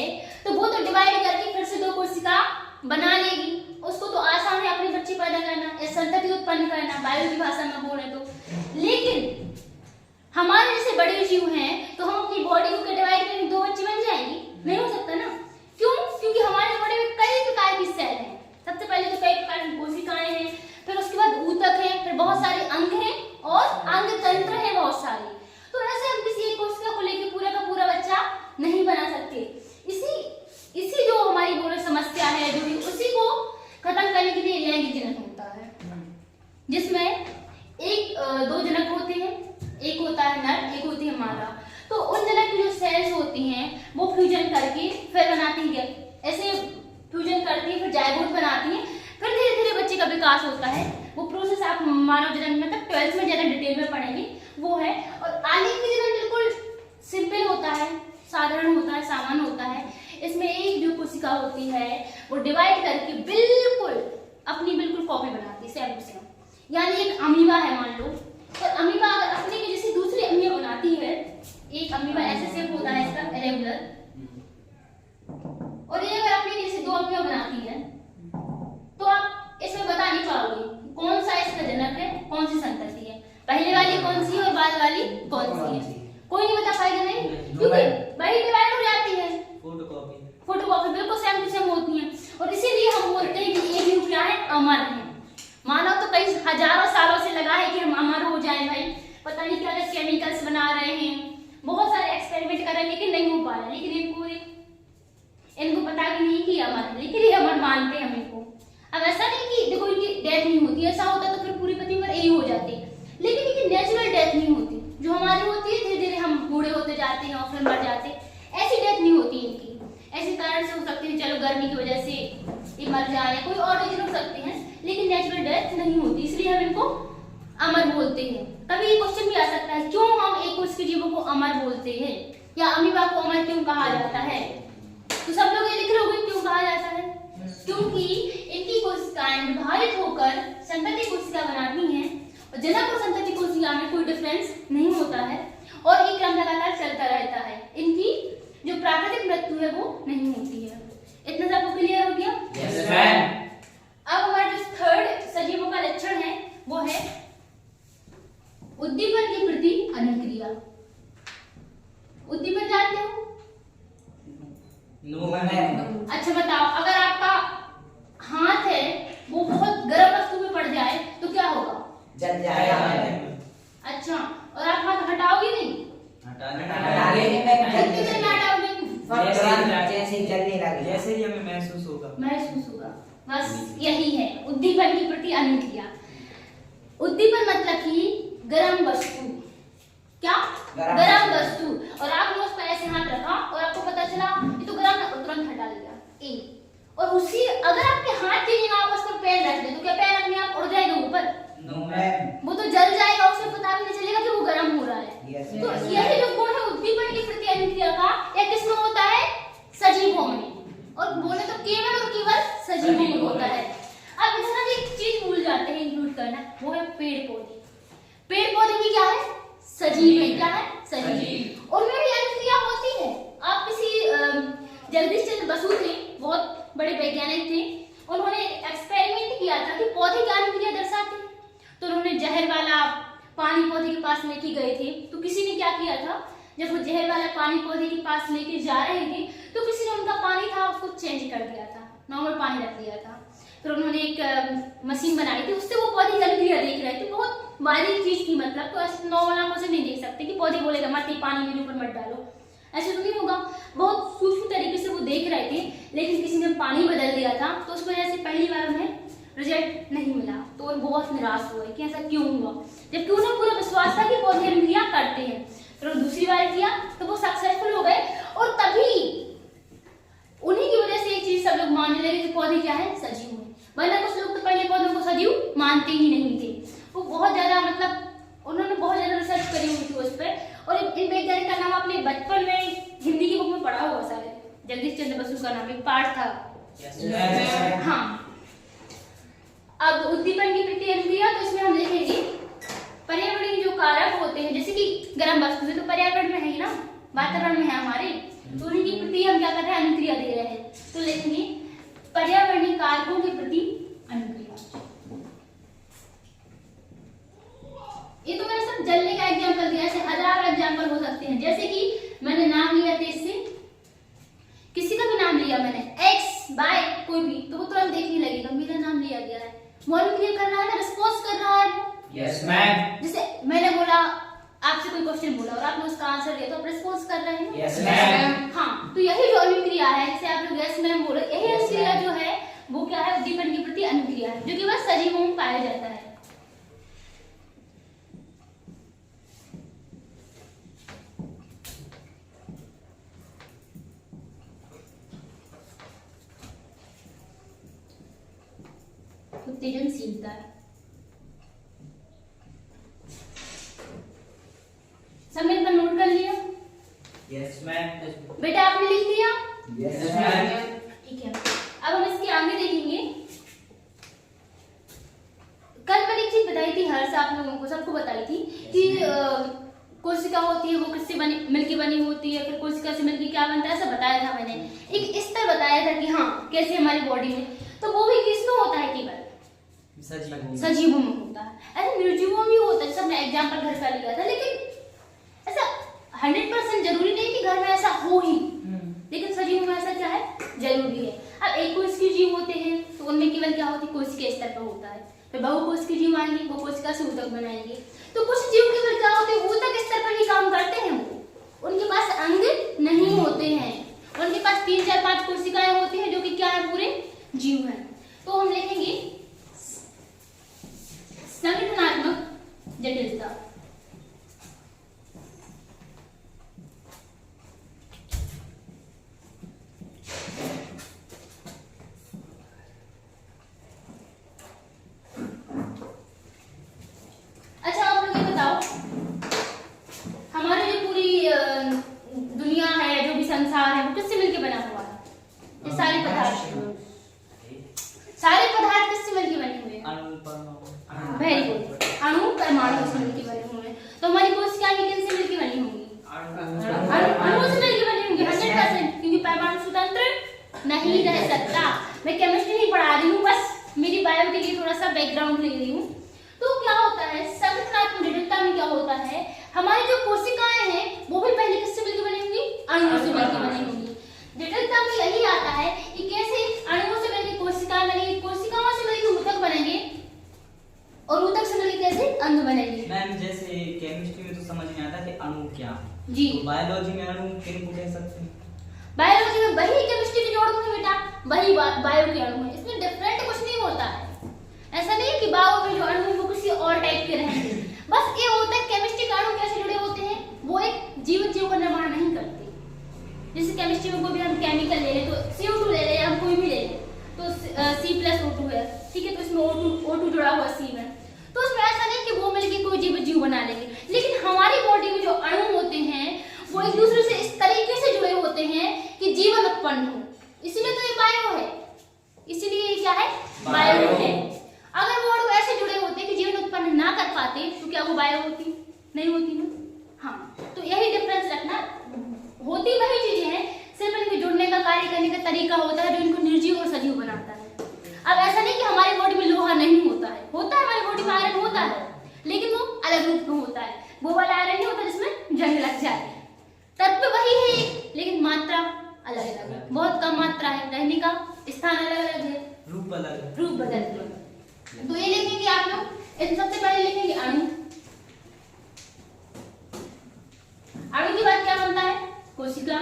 तो वो तो डिवाइड करके फिर से दो कोशिका बना लेगी, उसको तो आसान है अपने बच्चे पैदा करना या संतति उत्पन्न करना, बायो की भाषा में बोले तो। लेकिन हमारे जैसे बड़े जीव हैं तो हम अपनी बॉडी को डिवाइड करके दो बच्चे बन जाएंगे? नहीं हो सकता ना। क्यों? क्योंकि हमारे बॉडी में कई प्रकार की सेल हैं। सबसे पहले तो कई प्रकार की कोशिकाएं हैं, फिर उसके बाद ऊतक है, फिर बहुत सारे अंग हैं और अंग तंत्र है बहुत सारे। तो ऐसे हम किसी एक कोशिका को लेकर पूरा का पूरा बच्चा नहीं बना सकते। इसी जो हमारी बोले समस्या है, जो भी उसी को खत्म करने के लिए लैंगिक जनन होता है, जिसमें दो जनक होते हैं, एक होता है नर, एक होती है मादा। तो उन जनक की जो सेल्स होती हैं वो फ्यूजन करके फिर बनाती है, ऐसे फ्यूजन करती है, फिर जायगोट बनाती है, फिर धीरे धीरे बच्चे का विकास होता है। वो प्रोसेस आप मानव जनन में तक 12th में ज्यादा डिटेल में पढ़ेंगे, वो है। और अलैंगिक जनन बिल्कुल सिंपल होता है, साधारण होता है, सामान्य होता है। इसमें एक जो कोशिका होती है वो डिवाइड करके बिल्कुल कॉपी बनाती है, सेम टू सेम। यानी एक अमीबा है मान लो, तो अमीबा अगर अपने के जैसे दूसरी अमीबा बनाती है, एक अमीबा ऐसे शेप होता है इसका इरेगुलर, और ये अगर अपने जैसे दो अमीबा बनाती है तो आप इसमें बता नहीं पाओगे कौन सा इसका जनक है, कौन सी संतति है, पहले वाली कौन सी है और बाद वाली कौन सी है, कोई नहीं बता पाएगा। नहीं, क्योंकि वही डिवाइड हो जाती है, फोटोकॉपी बिल्कुल सेम टू सेम होती है। और इसीलिए हम बोलते हैं कि ये जीव क्या है, अमर है। मानव तो कई हजारों सालों से लगा है कि हम अमर हो जाएं भाई, पता नहीं क्या क्या केमिकल्स बना रहे हैं, बहुत सारे एक्सपेरिमेंट कर रहे हैं, लेकिन नहीं हो पा रहा। लेकिन इनको पता भी नहीं कि अमर है, लेकिन ये अमर मानते हैं हम इनको। अब ऐसा नहीं कि देखो इनकी डेथ नहीं होती, ऐसा होता तो फिर पूरी पृथ्वी पर यही हो जाती, लेकिन इनकी नेचुरल डेथ नहीं होती। जो हमारी होती है धीरे धीरे हम बूढ़े होते जाते हैं और फिर मर जाते हैं, ऐसी डेथ नहीं होती इनकी। ऐसे कारण से हो सकती है, चलो गर्मी की वजह से ये मर जाए, कोई और रीजन हो सकते हैं, लेकिन नेचुरल डेथ नहीं होती, इसलिए हम इनको अमर बोलते हैं। कभी ये क्वेश्चन भी आ सकता है क्यों हम एक कोश के जीवों को अमर बोलते हैं, या अमीबा को अमर क्यों कहा जाता है? तो सब लोग ये लिख रहे होंगे क्यों कहा जाता है, क्योंकि इनकी कोशिकाएं विभाजित होकर संतति कोशिका बनाती हैं और जनक और संतति कोशिका में कोई डिफरेंस नहीं होता है और ये क्रम लगातार चलता रहता है। इनकी जो प्राकृतिक मृत्यु है वो नहीं होती है। इतना सबको क्लियर हो गया? Yes ma'am. अब हमारा जो थर्ड सजीवों का लक्षण है वो है उद्दीपन के प्रति अनुक्रिया। उद्दीपन जानते हो? No ma'am. अच्छा बताओ, अगर आपका हाथ है वो बहुत गर्म वस्तु में पड़ जाए तो क्या होगा? जल जाएगा। अच्छा, और आप हाथ हटाओगे नहीं? जैसे ही हमें महसूस होगा। बस यही है उद्दीपन की प्रति अनुक्रिया। उद्दीपन मतलब कि गर्म वस्तु, क्या? गर्म वस्तु। और आपने उस पर ऐसे हाथ रखा और आपको पता चला ये तो गर्म है, तुरंत हटा लिया। और उसी अगर आपके हाथ की जगह आप उस पर पैर रख दे तो क्या पैर अपने आप उड़ जाएगा ऊपर? No ma'am. वो तो जल जाएगा, उसे पता भी नहीं चलेगा कि वो गर्म हो रहा है। तो यही जो गुण है उद्दीपन की प्रति अनुक्रिया का, यह किसमें होता है? सजीवों में। और बोले तो केवल और केवल सजीवों में होता है। अब इसमें एक चीज भूल जाते हैं इंक्लूड करना, वो है पेड़ पौधे। पेड़ पौधे भी क्या है? सजीव है। क्या है? सजीव। उनमें भी अनुक्रिया होती है। आप किसी जगदीश चंद्र बसु थे, बहुत बड़े वैज्ञानिक थे, उन्होंने एक्सपेरिमेंट किया था कि पौधे क्या अनुक्रिया दर्शाते हैं। तो उन्होंने जहर वाला पानी पौधे के पास लेके गए थे, तो किसी ने क्या किया था, जब वो जहर वाला पानी पौधे के पास लेके जा रहे थे तो किसी ने उनका पानी था उसको चेंज कर दिया था, नॉर्मल पानी रख दिया था। फिर उन्होंने एक मशीन बनाई थी, उससे वो पौधे की अनुक्रिया देख रहे थे। बहुत बारीक चीज थी, मतलब तो ऐसे नॉर्मल आंखों से नहीं देख सकते कि पौधे बोलेगा मत ये पानी मेरे ऊपर मत डालो, ऐसे तो नहीं होगा। बहुत सूक्ष्म तरीके से वो देख रहे थे, लेकिन किसी ने पानी बदल दिया था, तो उस वजह से पहली बार उन्हें रिजल्ट नहीं मिला। तो वो बहुत निराश हुए कि ऐसा क्यों हुआ, जबकि उन्हें पूरा विश्वास था कि पौधे अनुक्रिया करते हैं। तो दूसरी बार किया तो वो सक्सेसफुल हो गए, और तभी उन्हीं की वजह से एक चीज सब लोग मानने लगे कि पौधे क्या है, सजीव है। वरना कुछ लोग तो पहले पौधों को सजीव मानते ही नहीं थे। वो बहुत ज्यादा मतलब उन्होंने बहुत ज्यादा रिसर्च करी हुई थी उस पर, और इन वैज्ञानिक का नाम आपने बचपन में हिंदी की बुक में पढ़ा हुआ शायद, जगदीश चंद्र बसु का नाम एक पाठ था। हाँ, अब उद्दीपन की प्रतिक्रिया, तो इसमें हम देखेंगे पर्यावरणीय जो कारक होते हैं, जैसे कि गर्म वस्तु तो पर्यावरण में है ही ना, वातावरण में है हमारे, तो उन्हीं की प्रति हम क्या कर रहे हैं, अनुक्रिया दे रहे हैं। तो लिखेंगे पर्यावरणीय कारकों के प्रति अनुक्रिया। ये तो मैंने सब जलने का एग्जांपल दिया, ऐसे हजार एग्जांपल हो सकते हैं। जैसे कि मैंने नाम लिया तेज से, किसी का भी नाम लिया मैंने, एक्स बाय कोई भी, तो वो तुरंत देखने लगेगा मेरा नाम लिया गया है, वो अनुक्रिया कर रहा है ना, रिस्पॉन्स कर रहा है वो। Yes ma'am. जैसे मैंने बोला, आपसे कोई क्वेश्चन बोला और आपने उसका आंसर दिया, तो आप रिस्पॉन्स कर रहे हैं। Yes ma'am. हाँ, तो यही जो अनुक्रिया है, जैसे आप लोग यस मैम बोले, यही अनुक्रिया जो है वो क्या है, उद्दीपन के प्रति अनुक्रिया है, जो कि बस सजीवों में पाया जाता है। उत्तेजनशीलता, सबने इतना नोट कर लिया? Yes ma'am. बेटा आपने लिख दिया? Yes ma'am. ठीक है, अब हम इसके आगे देखेंगे। कल मैंने एक चीज बताई थी, हर्ष आप लोगों को सबको बताई थी कि कोशिका होती है वो किससे बनी, मिलकर बनी होती है, फिर कोशिका से मिलकर क्या बनता है, सब बताया था मैंने। एक स्तर बताया था कि हाँ कैसे हमारी बॉडी में, तो वो भी किसमें होता है, केवल सजीवों में होता है। ऐसे निर्जीवों में भी होता है, सबने एग्जाम्पल घर का लिया था, लेकिन ऐसा 100% जरूरी नहीं कि घर में ऐसा हो ही, लेकिन सजीवों में ऐसा क्या है, जरूरी है। अब एक कोशिकीय जीव होते हैं, तो उनमें केवल क्या होती है, कोशिकीय स्तर पर होता है। फिर बहुकोशिकीय जीव आएंगे, वो कोशिका से ऊतक बनाएंगे। तो कुछ जीव केवल क्या होते हैं, ऊतक स्तर पर ही काम करते हैं, वो उनके पास अंग नहीं होते हैं, उनके पास 3, 4, 5 कोशिकाएं होती हैं, जो कि क्या है, पूरे जीव हैं। तो हम लिखेंगे संगठनात्मक जटिलता। अच्छा, आप लोग ये बताओ, हमारी जो पूरी दुनिया है, जो भी संसार है, वो किससे मिलकर बना हुआ है? ये सारे पदार्थ किससे मिलकर बने हुए हैं? वेरी गुड, अणु परमाणु से मिलकर बने हुए हैं। तो हमारी कोशिकाएं किनसे मिलकर बनी होंगी? अणु से मिलकर बनी होंगी 100%, क्योंकि परमाणु स्वतंत्र नहीं रह सकता। मैं केमिस्ट्री नहीं पढ़ा रही हूँ, बस मेरी बायो के लिए थोड़ा सा बैकग्राउंड ले रही हूँ। तो क्या होता है, संगठनात्मक जटिलता में क्या होता है, हमारी जो कोशिकाएं हैं वो भी पहले किससे मिलकर बनी होंगी? अणुओं से मिलकर बनी होंगी। जटिलता में यही आता है कि कैसे अणुओं से मिलकर कोशिकाएं बनेंगी, कोशिकाओं से मिलकर ऊतक बनेंगे, और ऊतक से मिलकर कैसे अंग बनेंगे। मैम जैसे केमिस्ट्री में तो समझ नहीं आता कि अणु क्या जी, तो बायोलॉजी में अणु किन को कह सकते हैं? बायोलॉजी में वही केमिस्ट्री के जोड़ में बेटा, वही बायो के अणु है, इसमें डिफरेंट कुछ नहीं होता है। ऐसा नहीं कि बायो में जो अणु है वो किसी और टाइप के रहेंगे, बस ये होता है केमिस्ट्री के अणु कैसे जुड़े होते हैं, वो एक जीवित जीव का निर्माण नहीं करते। जैसे केमिस्ट्री में कोई भी हम केमिकल ले लें, तो CO2 ले लें, हम कोई भी ले लें, तो C+O2 है, ठीक है, तो इसमें O2 जुड़ा हुआ C में, तो उसमें ऐसा नहीं कि वो मिलकर कोई जीवित जीव बना लेंगे। लेकिन हमारी बॉडी में जो अणु होते हैं वो एक दूसरे से इस तरीके से जुड़े होते हैं कि जीवन उत्पन्न हो, इसीलिए तो ये बायो है, इसीलिए ये क्या है, बायो है। अगर वो अणु ऐसे जुड़े होते कि जीवन उत्पन्न ना कर पाते, तो क्या वो बायो होती? नहीं होती ना। हाँ, तो यही डिफरेंस रखना, होती वही चीजें हैं, सिर्फ इनके जुड़ने का, कार्य करने का तरीका होता है जो इनको निर्जीव और सजीव बनाता है। अब ऐसा नहीं कि हमारी बॉडी में लोहा नहीं होता है, होता है, हमारी बॉडी में आयरन होता है, लेकिन वो अलग रूप में होता है। वो वाला आयरन नहीं होता जिसमें जंग लग जाए, तत्व वही है, लेकिन मात्रा अलग अलग है, बहुत कम मात्रा है, रहने का स्थान अलग अलग है, रूप अलग है, रूप बदलते हैं। तो ये लिखेंगे आप लोग, इन सबसे पहले लिखेंगे अणु। अणु के बाद क्या बनता है? कोशिका।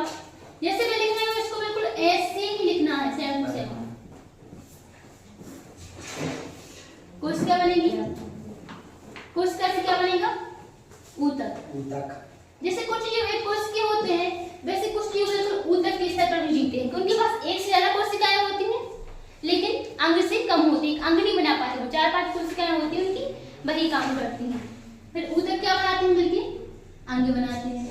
अंग नहीं बना पाते, वो 4-5 कोशिकाएं होती हैं उनकी, वही काम करती हैं। फिर ऊतक क्या बनाते हैं मिलके? अंग बनाते हैं।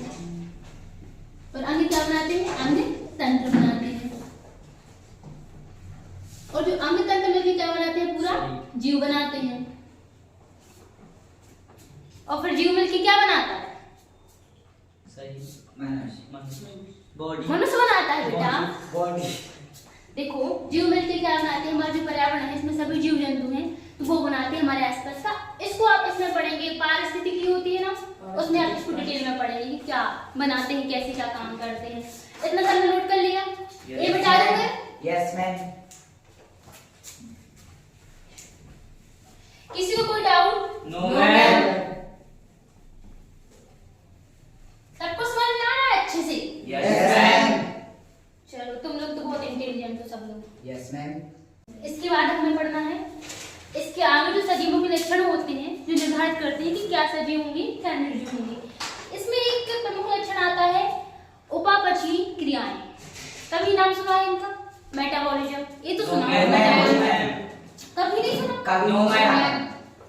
और अंग क्या बनाते हैं? अंग तंत्र बनाते हैं। और जो अंग तंत्र मिलके क्या बनाते हैं? पूरा जीव बनाते हैं। और फिर जीव मिलके क्या बनाता है? सही मनुष्य बॉडी मनुष्य बनाता है बेटा। बॉडी देखो जीव मिलके क्या बनाते हैं? हमारा जो पर्यावरण है इसमें सभी जीव जंतु हैं, तो वो बनाते हैं हमारे आसपास का। इसको आप इसमें पढ़ेंगे, पारिस्थितिकी होती है ना, उसमें आप इसको डिटेल में पढ़ेंगे कि क्या बनाते हैं, कैसे क्या काम करते हैं। इतना सब नोट कर लिया? ये बता दोगे? Yes ma'am. किसी को कोई डाउट? No ma'am. सबको समझ में आ रहा है अच्छे से? Yes ma'am. चलो तुम लोग तो बहुत इंटेलिजेंट हो सब लोग। Yes ma'am. इसके बाद हमें पढ़ना है इसके आगे जो सजीवों के लक्षण होते हैं जो निर्धारित करते हैं कि क्या सजीव होंगे क्या निर्जीव होंगे। इसमें एक प्रमुख लक्षण आता है उपापचयी क्रियाएं। कभी नाम सुना है इनका? मेटाबॉलिज्म, ये तो सुना है मेटाबॉलिज्म। कभी नहीं सुना? कभी नो नहीं मैम।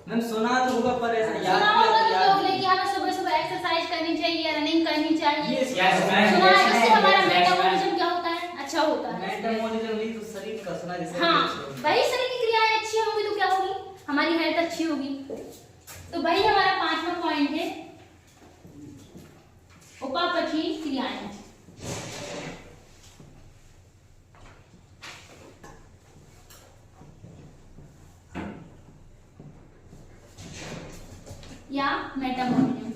मैम सुना तो होगा पर ऐसा याद सुना होगा किया तुम लोग ने कि हमें सुबह सुबह एक्सरसाइज करनी चाहिए, रनिंग करनी चाहिए। Yes ma'am. सुना है, इससे हमारा Yes, मेटाबॉलिज्म क्या होता है? अच्छा होता है। मेटाबॉलिज्म भी तो शरीर का सुना जैसे हाँ, वही शरीर की क्रियाएं अच्छी होंगी तो क्या होगी? हमारी हेल्थ अच्छी होगी। तो वही हमारा 5वां पॉइंट है उपापचयी क्रियाएं। या मेटाबॉलिज्म।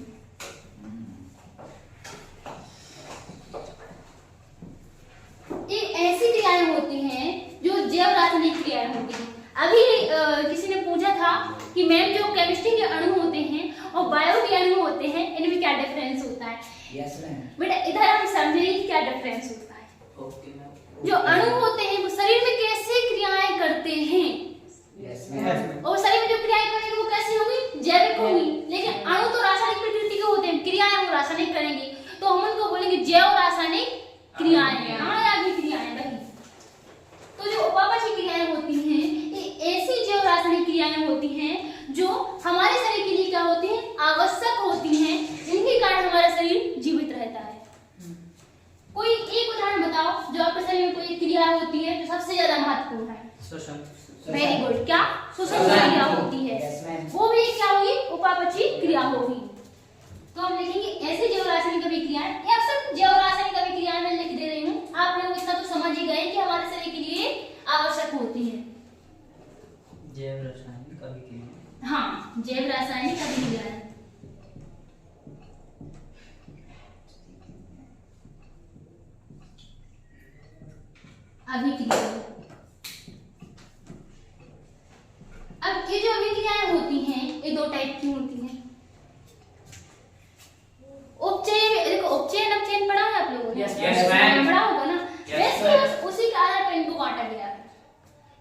ये ऐसी क्रियाएं होती हैं जो जैव रासायनिक क्रियाएं होती हैं। अभी किसी ने पूछा था कि मैम जो केमिस्ट्री के अणु होते हैं और बायो के अणु होते हैं इनमें क्या डिफरेंस होता है? Yes ma'am. बेटा इधर हम समझेंगे क्या डिफरेंस होता है। Okay ma'am. जो अणु होते हैं वो शरीर में कैसे क्रियाएं करते हैं, यस मैम। और शरीर में जो क्रियाएं करेंगे वो कैसी होंगी? जैविक होंगी। लेकिन अणु तो रासायनिक प्रकृति के होते हैं, क्रियाएं वो रासायनिक करेंगे, तो हम उनको बोलेंगे जैव रासायनिक क्रियाएं। हाँ यार, क्रियाएं वही। तो जो उपापचयी क्रियाएं होती हैं ये ऐसी जैव रासायनिक क्रियाएं होती हैं जो हमारे शरीर के लिए क्या होती हैं? आवश्यक होती हैं, जिनके कारण हमारा शरीर जीवित रहता है। कोई एक उदाहरण बताओ जो आपके शरीर में कोई क्रिया होती है जो सबसे ज्यादा महत्वपूर्ण है। श्वसन। Very good. क्या? श्वसन क्रिया होती है। Yes ma'am. वो भी क्या होगी? उपापचयी क्रिया होगी। तो हम लिखेंगे ऐसे जैव रासायनिक अभिक्रियाएं, या सिर्फ जैव रासायनिक अभिक्रियाएं मैं लिख दे रही हूँ। आप लोग इतना तो समझ ही गए कि हमारे शरीर के लिए आवश्यक होती है। जैव रासायनिक अभिक्रिया। हाँ, जैव रासायनिक अभिक्रियाएं। अभिक्रिया। अब ये जो अभिक्रियाएं होती हैं ये 2 टाइप की होती हैं। उपचयन, देखो उपचयन अपचयन पढ़ा है आप लोगों ने? Yes, ma'am. पढ़ा होगा ना? Yes, वैसे ma'am. बस उसी के आधार पर इनको बांटा गया है।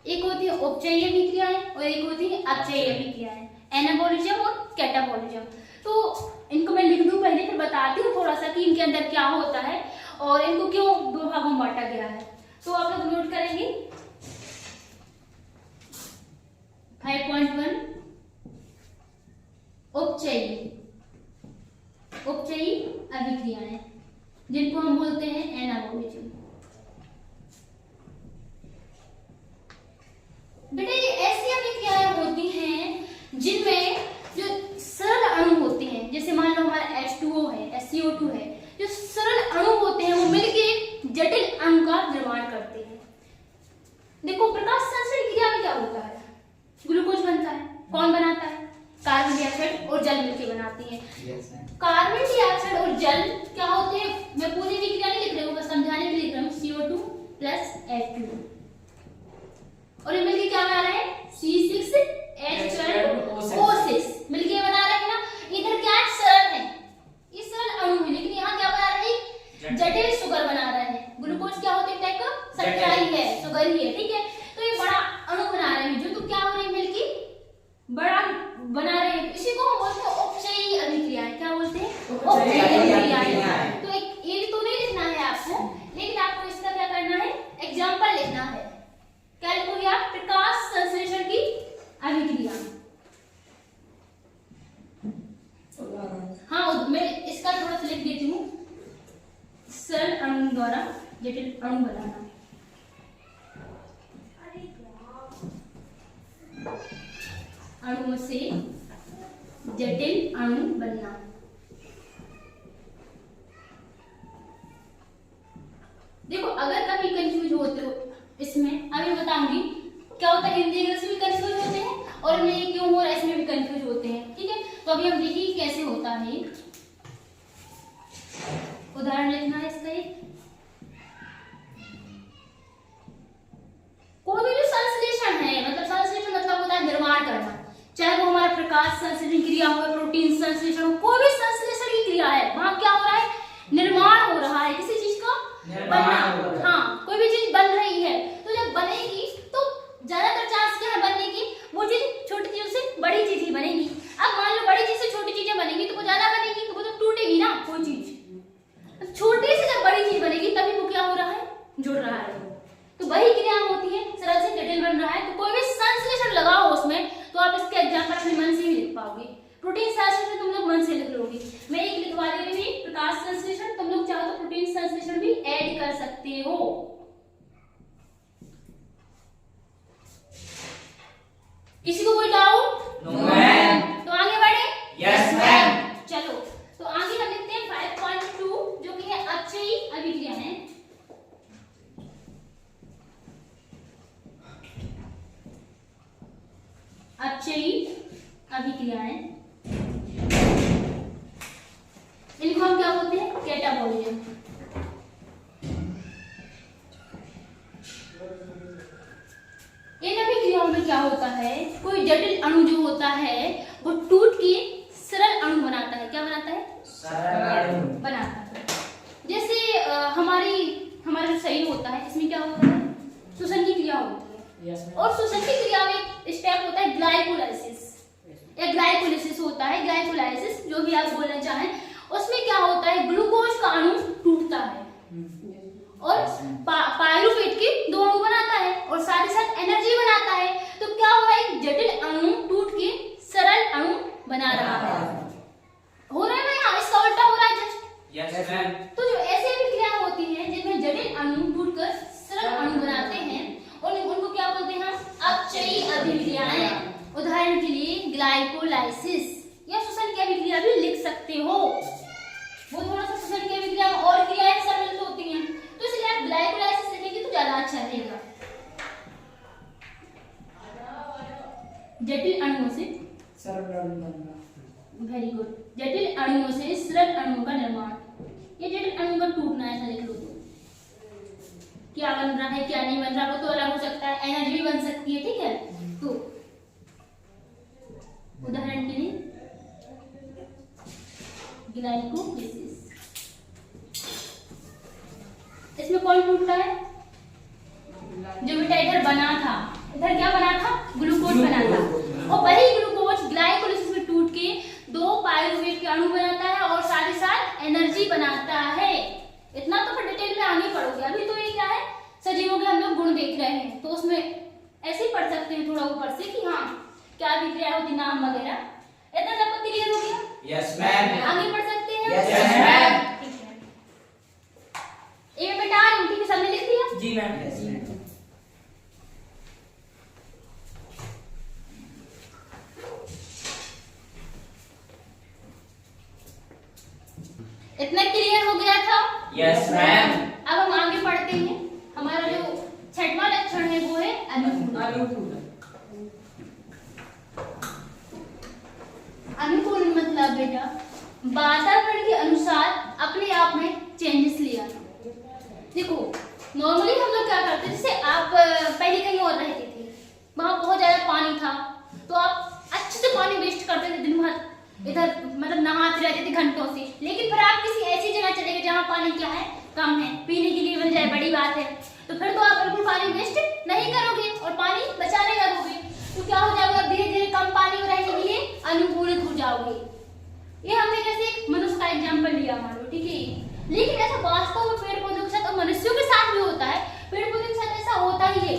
एक होती है उपचयी अभिक्रियाएं और एक होती है अपचयी अभिक्रियाएं, एनाबॉलिज्म और कैटाबॉलिज्म। तो इनको मैं लिख दूं पहले, फिर बताती हूँ थोड़ा सा कि इनके अंदर क्या होता है और इनको क्यों 2 भागों में बांटा गया है। तो आप लोग नोट करेंगे 5.1 उपचयी अभिक्रियाएं जिनको हम बोलते हैं एनाबॉलिज्म। बेटा ये ऐसी अभिक्रियाएं होती हैं जिनमें जो सरल अणु होते हैं, जैसे मान लो हमारा H2O है, SCO2 है, जो सरल अणु होते हैं वो मिलकर एक जटिल अणु का निर्माण करते हैं। देखो प्रकाश संश्लेषण क्रिया में क्या होता है? ग्लूकोज बनता है। कौन बनाता है? कार्बन डाइऑक्साइड और जल मिलकर बनाती है। Yes ma'am. कार्बन डाइऑक्साइड और जल क्या होते हैं? मैं पूरी भी क्रिया नहीं लिख रही हूँ, बस समझाने के लिए लिख रही हूँ। CO2 + H2 और ये मिलके क्या बना रहे हैं? C6H12O6 मिलके बना रहे हैं ना। इधर क्या है? सरल है, ये सरल अणु है, लेकिन यहाँ क्या बना रहे हैं? जटिल शुगर बना रहे हैं। ग्लूकोज क्या होता है? टाइप का सच्चाई है, शुगर ही है, ठीक है। तो ये बड़ा अणु बना रहे हैं जो, तो क्या हो रही है? मिलके बड़ा बना रहे हैं। इसी को हम बोलते हैं उपचयी अभिक्रियाएं। क्या बोलते हैं? उपचयी अभिक्रियाएं। तो एक तो नहीं लिखना है आपको, लेकिन आपको इसका क्या करना है? एग्जाम्पल लिखना है। क्या लिखोगे आप? प्रकाश संश्लेषण की सरल अणु द्वारा जटिल अणु बनाना। अणुओं से जटिल अणु बनना। देखो अगर कभी कंफ्यूज होते हो इसमें, अभी बताऊंगी क्या होता है, हिंदी इंग्लिश में कंफ्यूज होते हैं और में क्यों हो रहा है इसमें भी कंफ्यूज होते हैं, ठीक है। तो अभी हम देखिए कैसे होता है। उदाहरण लिखना है इसका एक, कोई भी जो संश्लेषण है, मतलब संश्लेषण मतलब होता है निर्माण करना, चाहे वो हमारा प्रकाश संश्लेषण क्रिया हो, प्रोटीन संश्लेषण हो, कोई भी संश्लेषण की क्रिया है, वहां क्या हो रहा है, निर्माण हो रहा है किसी चीज का बनना। हाँ, कोई भी चीज बन रही है, तो जब बनेगी तो ज्यादातर चांस क्या है बनने की, वो चीज छोटी चीज से बड़ी चीज ही बनेगी। अब मान लो बड़ी चीज से छोटी चीजें बनेगी तो वो ज्यादा बनेगी, तो वो तो टूटेगी ना कोई चीज। छोटी से जब बड़ी चीज बनेगी तभी वो क्या हो रहा है, जुड़ रहा है। तो वही क्रिया होती है, सरल से जटिल बन रहा है। तो कोई भी संश्लेषण लगाओ उसमें, तो आप इसके एग्जाम्पल अपने मन से ही लिख पाओगे। प्रोटीन संश्लेषण तुम लोग मन से लिख लोगे, मैं एक लिखवा दे रही हूँ प्रकाश संश्लेषण, तुम लोग चाहो तो प्रोटीन संश्लेषण भी ऐड कर सकते हो। किसी को कोई डाउट? No ma'am. तो आगे बढ़े? Yes ma'am. चलो तो आगे हम लिखते हैं 5.2 जो कि है अक्षयी अभिक्रिया है। अक्षयी अभिक्रियाएं, इनको हम क्या बोलते हैं, कैटाबोलिज्म। इन अभिक्रियाओं में क्या होता है, कोई जटिल अणु जो होता है वो टूट के सरल अणु बनाता है। क्या बनाता है? सरल अणु बनाता है। जैसे हमारा जो शरीर होता है इसमें क्या होता है, श्वसन की क्रिया होती है। और श्वसन की क्रिया में एक स्टेप होता है ग्लाइकोलाइसिस। एक ग्लाइकोलाइसिस होता है, ग्लाइकोलाइसिस जो भी आप बोलना चाहें, उसमें क्या होता है, ग्लूकोज का अणु टूटता है और पायरुवेट के 2 अणु बनाता है और साथ ही साथ एनर्जी बनाता है। तो क्या हो रहा है, जटिल अणु टूट के सरल अणु बना रहा है। हो रहा है ना यहाँ, इसका उल्टा हो रहा है जस्ट। Yes ma'am. तो जो ऐसी अभिक्रियाएं होती हैं जिनमें जटिल अणु टूटकर सरल अणु बनाते हैं और उनको क्या बोलते हैं हम, अक्षयी अभिक्रियाएं। उदाहरण के लिए ग्लाइकोलाइसिस या श्वसन की अभिक्रिया भी लिख सकते हो। वो थोड़ा सा श्वसन की अभिक्रिया और क्रियाएं सम्मिलित होती हैं, तो इसलिए आप ग्लाइकोलाइसिस लिखेंगे तो ज्यादा अच्छा रहेगा। जटिल अणुओं से सरल अणु बनना। Very good. जटिल अणुओं से सरल अणुओं का निर्माण, ये जटिल अणु का टूटना, ऐसा लिख लो। तो क्या बन रहा है क्या नहीं बन रहा वो तो अलग हो सकता है, एनर्जी भी बन सकती है, ठीक है। तो उदाहरण के लिए ग्लाइकोलाइसिस, इसमें कौन टूटता है, जो बेटा इधर बना था, इधर क्या बना था, ग्लूकोज बना था, और वही ग्लूकोज ग्लाइकोलाइसिस में टूट के 2 पायरुवेट के अणु बनाता है और साथ ही साथ एनर्जी बनाता है। इतना तो फिर डिटेल में आगे पढ़ोगे, अभी तो ये क्या है, सजीवों के हम लोग गुण देख रहे हैं, तो उसमें ऐसे ही पढ़ सकते हैं थोड़ा ऊपर से कि हाँ क्या अभिक्रिया होती, नाम वगैरह। इतना सबको क्लियर हो गया? Yes ma'am. आगे पढ़ सकते हैं? Yes ma'am. ठीक है, ये बेटा आ रही, ठीक है, सबने लिख दिया? जी मैम। Yes ma'am. इतना क्लियर हो गया था? Yes ma'am. अब हम आगे पढ़ते हैं। हमारा जो 6वां लक्षण है वो है अनुकूलन। अनुकूलन मतलब बेटा वातावरण के अनुसार अपने आप में चेंजेस ले आना। देखो नॉर्मली हम लोग क्या करते हैं, जैसे आप पहले कहीं और रहते थे, वहां बहुत ज्यादा पानी था, तो आप अच्छे से पानी वेस्ट करते थे दिन भर, इधर मतलब नहाते रहते थे घंटों से। लेकिन फिर आप किसी ऐसी जगह चले गए जहाँ पानी क्या है, कम है, पीने के लिए बन जाए, बड़ी बात है, तो फिर तो आप बिल्कुल पानी वेस्ट नहीं करोगे और पानी बचाने लगोगे। तो क्या हो जाएगा, धीरे धीरे कम पानी में रहने के लिए अनुकूलित हो जाओगे। ये हमने जैसे एक मनुष्य का एग्जाम्पल लिया मान लो, ठीक है। लेकिन ऐसा वास्तव में पेड़ पौधों के साथ और मनुष्यों के साथ भी होता है। पेड़ पौधों के साथ ऐसा होता ही है।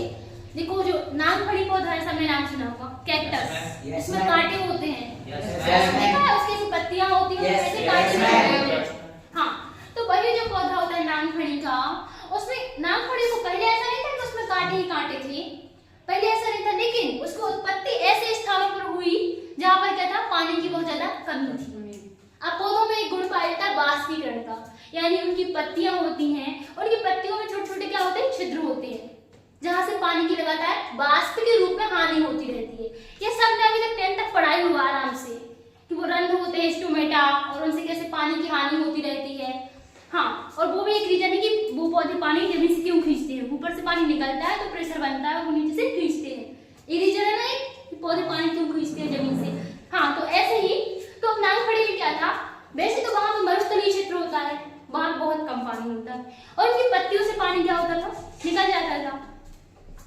देखो जो नागफड़ी पौधा है, सबने नाम सुना होगा, कैक्टस, इसमें कांटे होते हैं, देखा है उसकी ऐसी पत्तियां होती हैं, ऐसे कांटे होते हैं। हाँ, तो वही जो पौधा होता है नागफनी का, उसमें नागफनी को पहले ऐसा नहीं था कि उसमें कांटे ही कांटे थे, पहले ऐसा नहीं था, लेकिन उसकी उत्पत्ति ऐसे स्थानों पर हुई जहाँ पर क्या था, पानी की बहुत ज्यादा कमी थी। अब पौधों में एक गुण पाया जाता है बाष्पीकरण का, यानी उनकी पत्तियां होती हैं, उनकी पत्तियों में छोटे छोटे क्या होते हैं, छिद्र होते हैं, जहाँ से पानी की लगातार वाष्प के रूप में हानि होती रहती है। ये सब अभी तक 10 तक पढ़ाई हुआ आराम से कि वो रंध्र होते हैं स्टोमेटा, और उनसे कैसे पानी की हानि होती रहती है। हाँ, और वो भी एक रीजन है कि वो पौधे पानी जमीन से क्यों खींचते हैं, ऊपर से पानी निकलता है तो प्रेशर बनता है, वो नीचे से खींचते हैं। ये रीजन है ना एक, कि पौधे पानी क्यों खींचते हैं जमीन से। हाँ, तो ऐसे ही तो अब नागफनी में क्या था, वैसे तो वहां पर मरुस्थलीय क्षेत्र होता है, वहां बहुत कम पानी होता है, और उनकी पत्तियों से पानी क्या होता था, निकल जाता था।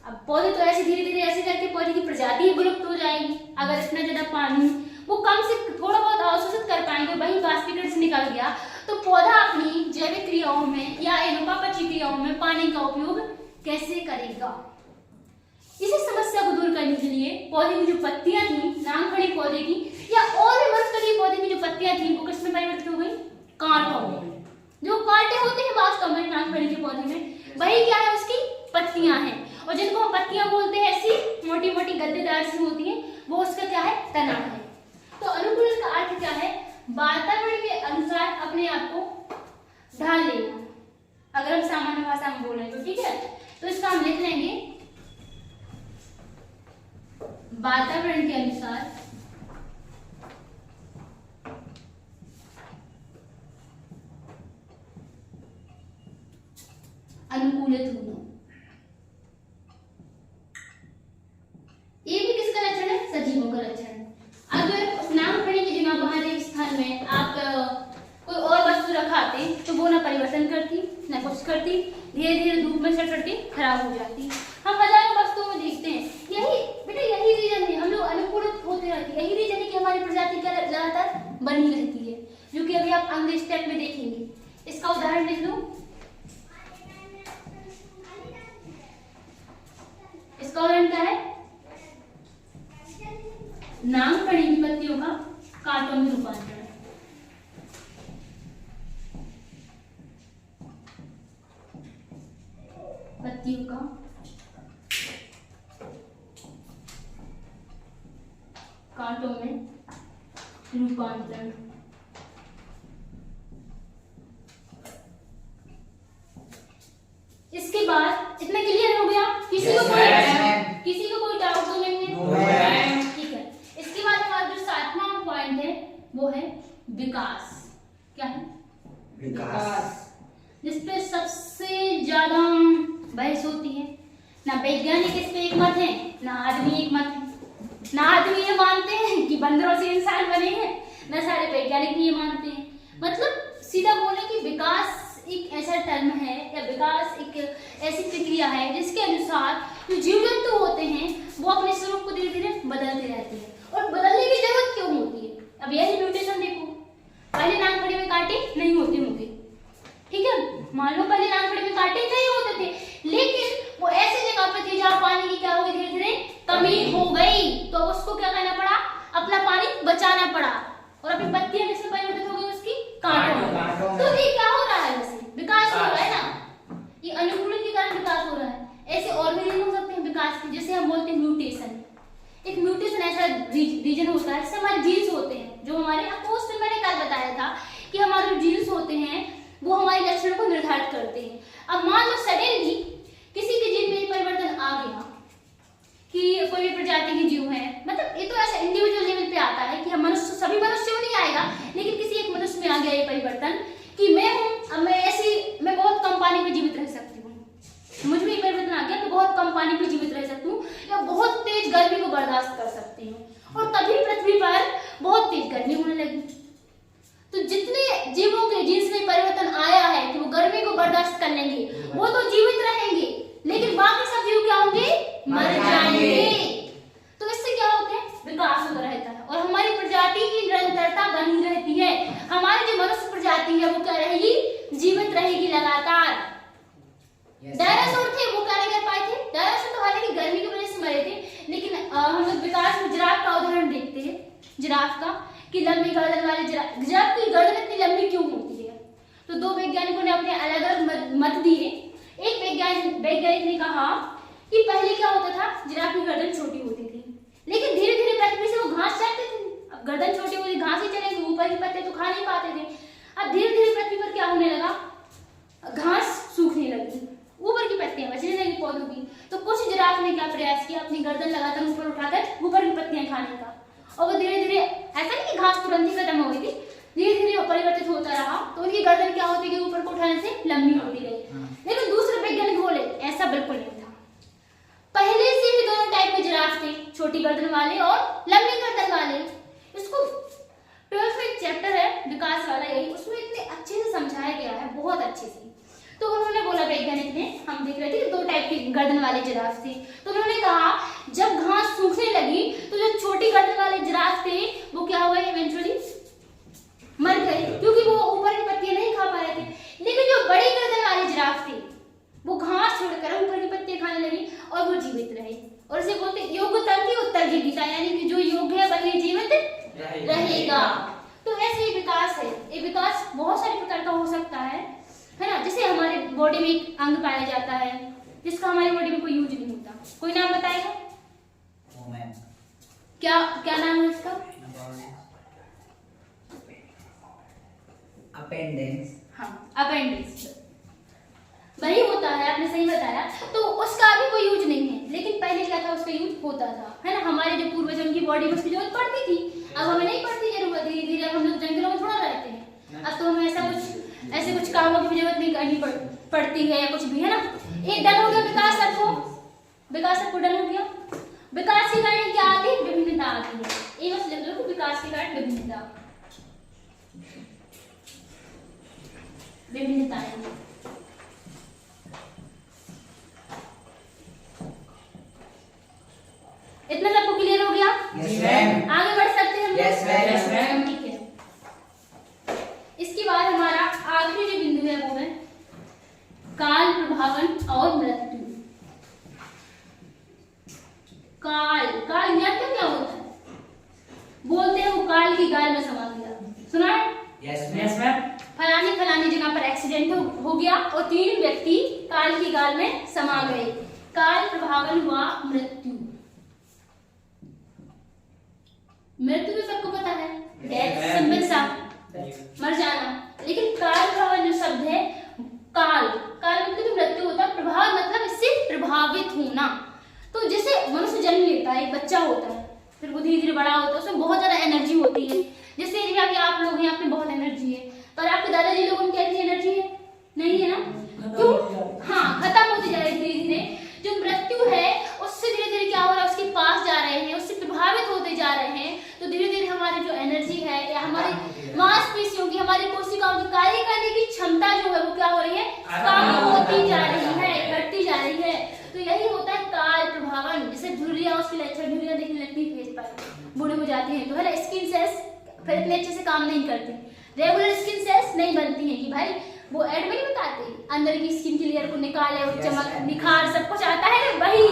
अब पौधे तो ऐसे धीरे धीरे ऐसे करके पौधे की प्रजाति ही विलुप्त हो जाएगी अगर इतना ज्यादा पानी वो कम से थोड़ा बहुत अवशोषित कर पाएंगे, वही वाष्पीकरण से निकल गया, तो पौधा अपनी जैविक क्रियाओं में या एनोपापची क्रियाओं में पानी का उपयोग कैसे करेगा। इसी समस्या को दूर करने के लिए पौधे की जो पत्तियां थी नागफनी पौधे की या और भी मरुस्थलीय पौधे की जो पत्तियां थी वो किसमें परिवर्तित हो गई, कांटों में। जो कांटे होते हैं वास्तव में नागफनी के पौधे में, वही क्या है, उसकी पत्तियां हैं, और जिनको हम पत्तियां बोलते हैं ऐसी मोटी मोटी गद्देदार सी होती है, वो उसका क्या है, तना है। तो अनुकूलन का अर्थ क्या है, वातावरण के अनुसार अपने आप को ढाल लेना, अगर हम सामान्य भाषा में बोलें तो, ठीक है। तो इसका हम लिख लेंगे वातावरण के अनुसार अनुकूलित होना। ये भी किसका लक्षण है, सजीवों का लक्षण। अगर नागफनी की जगह बाहर एक स्थान में आप कोई और वस्तु रखाते तो वो ना परिवर्तन करती ना कुछ करती, धीरे धीरे धूप में सड़ के खराब हो जाती। हम हजारों वस्तुओं में देखते हैं, यही बेटा यही रीजन है, हम लोग अनुकूलित होते रहते हैं, यही रीजन है कि हमारी प्रजाति क्या लगातार बनी रहती है, जो कि अभी आप अगले स्टेप में देखेंगे। इसका उदाहरण लिख लो, इसका उदाहरण क्या है, नागफनी की पत्तियों का कांटों में रूपांतरण। पत्तियों का कांटों में रूपांतरण। इसके बाद इतना क्लियर हो गया, किसी को कोई डाउट तो नहीं है, ठीक है। इसके बाद हमारा जो 7वां पॉइंट है वो है विकास। क्या है, विकास, जिसपे सबसे ज्यादा बहस होती है। ना वैज्ञानिक इस पे एक मत है, ना आदमी एक मत है। ना आदमी ये मानते हैं कि बंदरों से इंसान बने हैं, ना सारे वैज्ञानिक भी ये मानते हैं। मतलब सीधा बोले कि विकास एक ऐसा टर्म है या विकास एक ऐसी प्रक्रिया है जिसके अनुसार जो जीव जंतु होते हैं वो अपने स्वरूप को धीरे धीरे बदलते रहते हैं। और बदलने की जरूरत क्यों होती है, अब यही म्यूटेशन देखो, पहले नागफनी में कांटे नहीं होते होंगे, ठीक है, मान लो पहले नागफनी में कांटे नहीं होते थे, लेकिन वो ऐसी जगह पे थे जहाँ पानी की क्या हो गई, धीरे धीरे कमी हो गई, तो उसको क्या करना पड़ा, अपना पानी बचाना पड़ा, और अपनी पत्तियां किसमें परिवर्तित हो गई, उसकी कांटों में। तो ये क्या हो रहा है, वैसे विकास हो रहा है ना, ये अनुकूलन के कारण विकास हो रहा है। ऐसे और भी रीजन हो सकते हैं विकास के, जैसे हम बोलते हैं म्यूटेशन। एक म्यूटेशन ऐसा रीजन होता है, जैसे हमारे जीन्स होते हैं, जो हमारे आपको उस दिन मैंने कल बताया था कि हमारे जो जीन्स होते हैं वो हमारे लक्षणों को निर्धारित करते हैं। अब मान लो सडनली किसी के जीन में परिवर्तन आ गया कि कोई भी प्रजाति के जीव है, मतलब ये तो ऐसा इंडिविजुअल लेवल पे आता है कि हम मनुष्य, सभी मनुष्यों में नहीं आएगा, लेकिन किसी एक मनुष्य में आ गया ये परिवर्तन कि मैं हूँ, अब मैं बहुत कम पानी में जीवित रह सकती हूँ, मुझ में परिवर्तन आ गया, मैं बहुत कम पानी में जीवित रह सकती हूँ या बहुत तेज गर्मी को बर्दाश्त कर सकती हूँ, और तभी पृथ्वी पर बहुत तेज गर्मी होने लगी। तो जितने जीवों के जीन्स में परिवर्तन आया है कि वो गर्मी को बर्दाश्त कर लेंगे, वो तो जीवित रहेंगे, लेकिन बाकी सब जीव क्या होंगे, मर जाएंगे। तो इससे क्या होता है, विकास होता रहता है, और हमारी प्रजाति की निरंतरता बनी रहती है। हमारी जो मनुष्य प्रजाति है वो क्या रहेगी, जीवित रहेगी लगातार। डायनासोर थे, वो क्या नहीं कर पाए थे, डायनासोर तो हालांकि गर्मी की वजह से मरे थे, लेकिन हम लोग विकास में जिराफ का उदाहरण देखते हैं, जिराफ का, कि लंबी गर्दन वाले जिराफ की गर्दन इतनी लंबी क्यों होती है। तो दो वैज्ञानिकों ने अपने अलग अलग कहा कि पहले क्या होता था, जिराफ की गर्दन छोटी होती थी, लेकिन धीरे धीरे पृथ्वी से वो घास चरते थे। अब गर्दन छोटी होती, घास ही चलेगी, ऊपर के पत्ते तो खा नहीं पाते थे। अब धीरे धीरे पृथ्वी पर क्या होने लगा, घास सूखने लगी, ऊपर की पत्तियां बचने लगी पौधों की। तो कुछ जिराफ ने क्या प्रयास किया, अपनी गर्दन लगाकर ऊपर उठाकर ऊपर की पत्तियां खाने का, और वो धीरे धीरे, ऐसा नहीं कि घास तुरंत ही खत्म हो गई थी, धीरे धीरे परिवर्तित होता रहा। तो उनकी गर्दन क्या होती गई, ऊपर को उठाने से लंबी होती गई। लेकिन दूसरे वैज्ञानिक बोले ऐसा बिल्कुल नहीं था, पहले से ही दोनों टाइप के जिराफ थे, छोटी गर्दन वाले और लंबी गर्दन वाले। इसको 12th में एक चैप्टर है विकास वाला, यही उसमें इतने अच्छे से समझाया गया है, बहुत अच्छे से। तो उन्होंने बोला, वैज्ञानिक ने, हम देख रहे थे कि दो टाइप के गर्दन वाले जिराफ थे, तो उन्होंने कहा जब घास सूखने लगी तो जो छोटी गर्दन वाले जिराफ थे वो क्या हुए, इवेंचुअली मर गए, क्योंकि वो ऊपर की पत्तियां नहीं खा पा रहे थे। लेकिन जो बड़ी गर्दन वाले जिराफ थे वो घास छोड़कर ऊपर की पत्तियां खाने लगी और वो जीवित रहे। और इसे बोलते योग्यता की उत्तरजीविता, यानी कि जो योग्य है वही जीवित रहेगा। तो ऐसे ही विकास है, ये विकास बहुत सारे प्रकार का हो सकता है ना। जैसे हमारे बॉडी में एक अंग पाया जाता है जिसका हमारी बॉडी में कोई यूज नहीं होता, कोई नाम बताएगा, क्या क्या नाम है इसका? अपेंडिक्स। हाँ, अपेंडिक्स वही होता है, आपने सही बताया। तो उसका अभी कोई यूज नहीं है, लेकिन पहले क्या था, उसका यूज होता था, है ना। हमारे जो पूर्वज उनकी बॉडी में उसकी जरूरत पड़ती थी, अब हमें नहीं पड़ती जरूरत, धीरे धीरे हम लोग जंगलों में थोड़ा रहते हैं, अब तो हमें ऐसे कुछ कामों की जरूरत नहीं करनी पड़ती है, या कुछ भी, है ना। एक डन हो गया विकास, सबको डन हो गया। विकास के कारण क्या आती है, विभिन्नता आती है। ये बस लिख लो, विकास के कारण विभिन्नता, विभिन्नताएं। इतना सबको क्लियर हो गया? Yes ma'am. आगे बढ़ सकते हैं हम? Yes ma'am. ठीक है। इसके बाद हमारा आखिरी जो बिंदु है वो है काल, प्रभावन और मृत्यु। काल ज्ञान का क्या होता है, बोलते हैं वो काल की गाल में समा गया, सुना है? Yes ma'am. फलानी जगह पर एक्सीडेंट हो गया और 3 व्यक्ति काल की गाल में समा गए। काल, प्रभावन हुआ मृत्यु। मृत्यु तो सबको पता है, डेथ, सिंपल सा मर जाना। लेकिन काल प्रभावन जो शब्द है, काल मतलब जो मृत्यु होता है, प्रभाव मतलब इससे प्रभावित होना। तो जैसे मनुष्य जन्म लेता है, एक बच्चा होता है, फिर वो धीरे धीरे बड़ा होता है, उसमें बहुत ज्यादा एनर्जी होती है। जैसे कि आप लोग हैं, आप में बहुत एनर्जी है, पर आपके दादाजी लोगों में कैसी एनर्जी है, नहीं है ना, क्यों? हाँ, खत्म होती जा रही है धीरे धीरे। जो मृत्यु है उससे धीरे धीरे क्या हो रहा है, उसके पास जा रहे हैं, उससे प्रभावित होते जा रहे हैं। तो धीरे धीरे हमारी जो एनर्जी है, या हमारी मांसपेशियों की, हमारी कोशिकाओं की कार्य करने की क्षमता जो है वो क्या हो रही है, कम होती जा रही है, घटती जा रही है। तो यही होता है काल प्रभावन। जैसे झुर्रियां, उसके लक्षण झुर्रियां देखने लगती है फेस पर, बूढ़े हो जाते हैं, तो है ना, स्किन सेल्स फिर इतने अच्छे से काम नहीं करते, रेगुलर स्किन सेल्स नहीं बनती हैं कि भाई वो एड में नहीं बताते अंदर की स्किन की लेयर को निकाले और चमक, निखार सब कुछ आता है ना, वही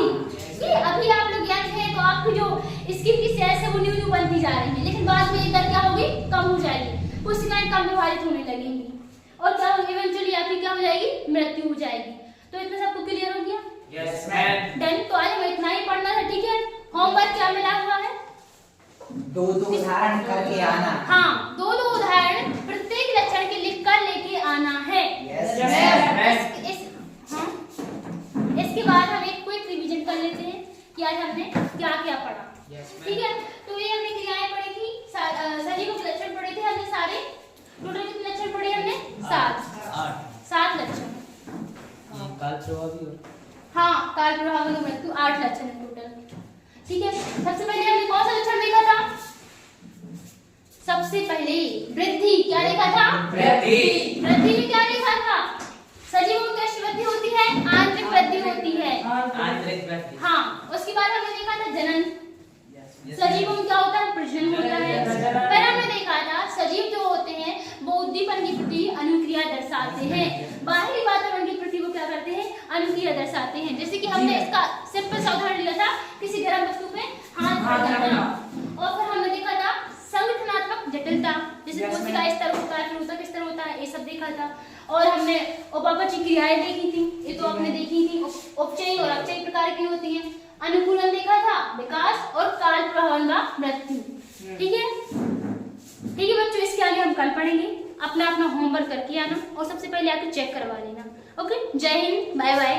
कि अभी आप लोग यंग हैं तो आपकी जो स्किन की सेल्स है वो न्यू बनती जा रही है, लेकिन बाद में इधर क्या होगी, कम हो जाएगी, कोशिकाएं कम विभाजित होने लगेंगी और क्या होगी, इवेंचुअली आपकी क्या हो जाएगी, मृत्यु हो जाएगी। तो इतना सबको क्लियर हो गया? Yes ma'am. डन। तो आज हमें इतना ही पढ़ना था, ठीक है। होमवर्क क्या मिला हुआ है, 2 उदाहरण करके आना। हाँ, 2 उदाहरण प्रत्येक लक्षण के लिख कर लेके आना है। Yes ma'am. हाँ, इसके बाद हम एक क्विक रिवीजन कर लेते हैं कि आज हमने क्या क्या पढ़ा, ठीक है। तो ये हमने क्रियाएं पढ़ी थी, सजीव लक्षण पढ़े थे हमने सारे, टोटल कितने लक्षण पढ़े हमने, 7 लक्षण। काल प्रभावी, हाँ, काल प्रभावन और मृत्यु 8 लक्षण है टोटल, ठीक है। सबसे पहले हमने कौन सा लक्षण देखा था, सबसे पहले वृद्धि, क्या देखा था, वृद्धि में क्या देखा था, सजीवों में कैसी वृद्धि होती है, आंतरिक वृद्धि होती है, आंतरिक वृद्धि। हाँ। उसके बाद हमने देखा था जनन, सजीवों में क्या होता है, प्रजनन होता है। फिर हमने देखा था सजीव जो होते हैं वो उद्दीपन की प्रति अनुक्रिया दर्शाते हैं, बाहरी वातावरण की प्रति वो क्या करते हैं, अनुक्रिया दर्शाते हैं। जैसे कि हमने इसका सिंपल सा उदाहरण लिया था, किसी गर्म वस्तु पे हाथ रखना। और फिर हमने देखा था संगठनात्मक जटिलता, जैसे कोशिका स्तर होता है, फिर ऊतक स्तर होता है, ये सब देखा था। और हमने ओपापचय क्रियाएं देखी थी, ये तो आपने देखी थी। औपचारिक और औपचारिक प्रकार की होती है। अनुकूलन देखा था, विकास और काल प्रभावन व मृत्यु। ठीक है, ठीक है बच्चों, इसके आगे हम कल पढ़ेंगे। अपना अपना होमवर्क करके आना और सबसे पहले आके चेक करवा लेना। ओके, जय हिंद, बाय बाय।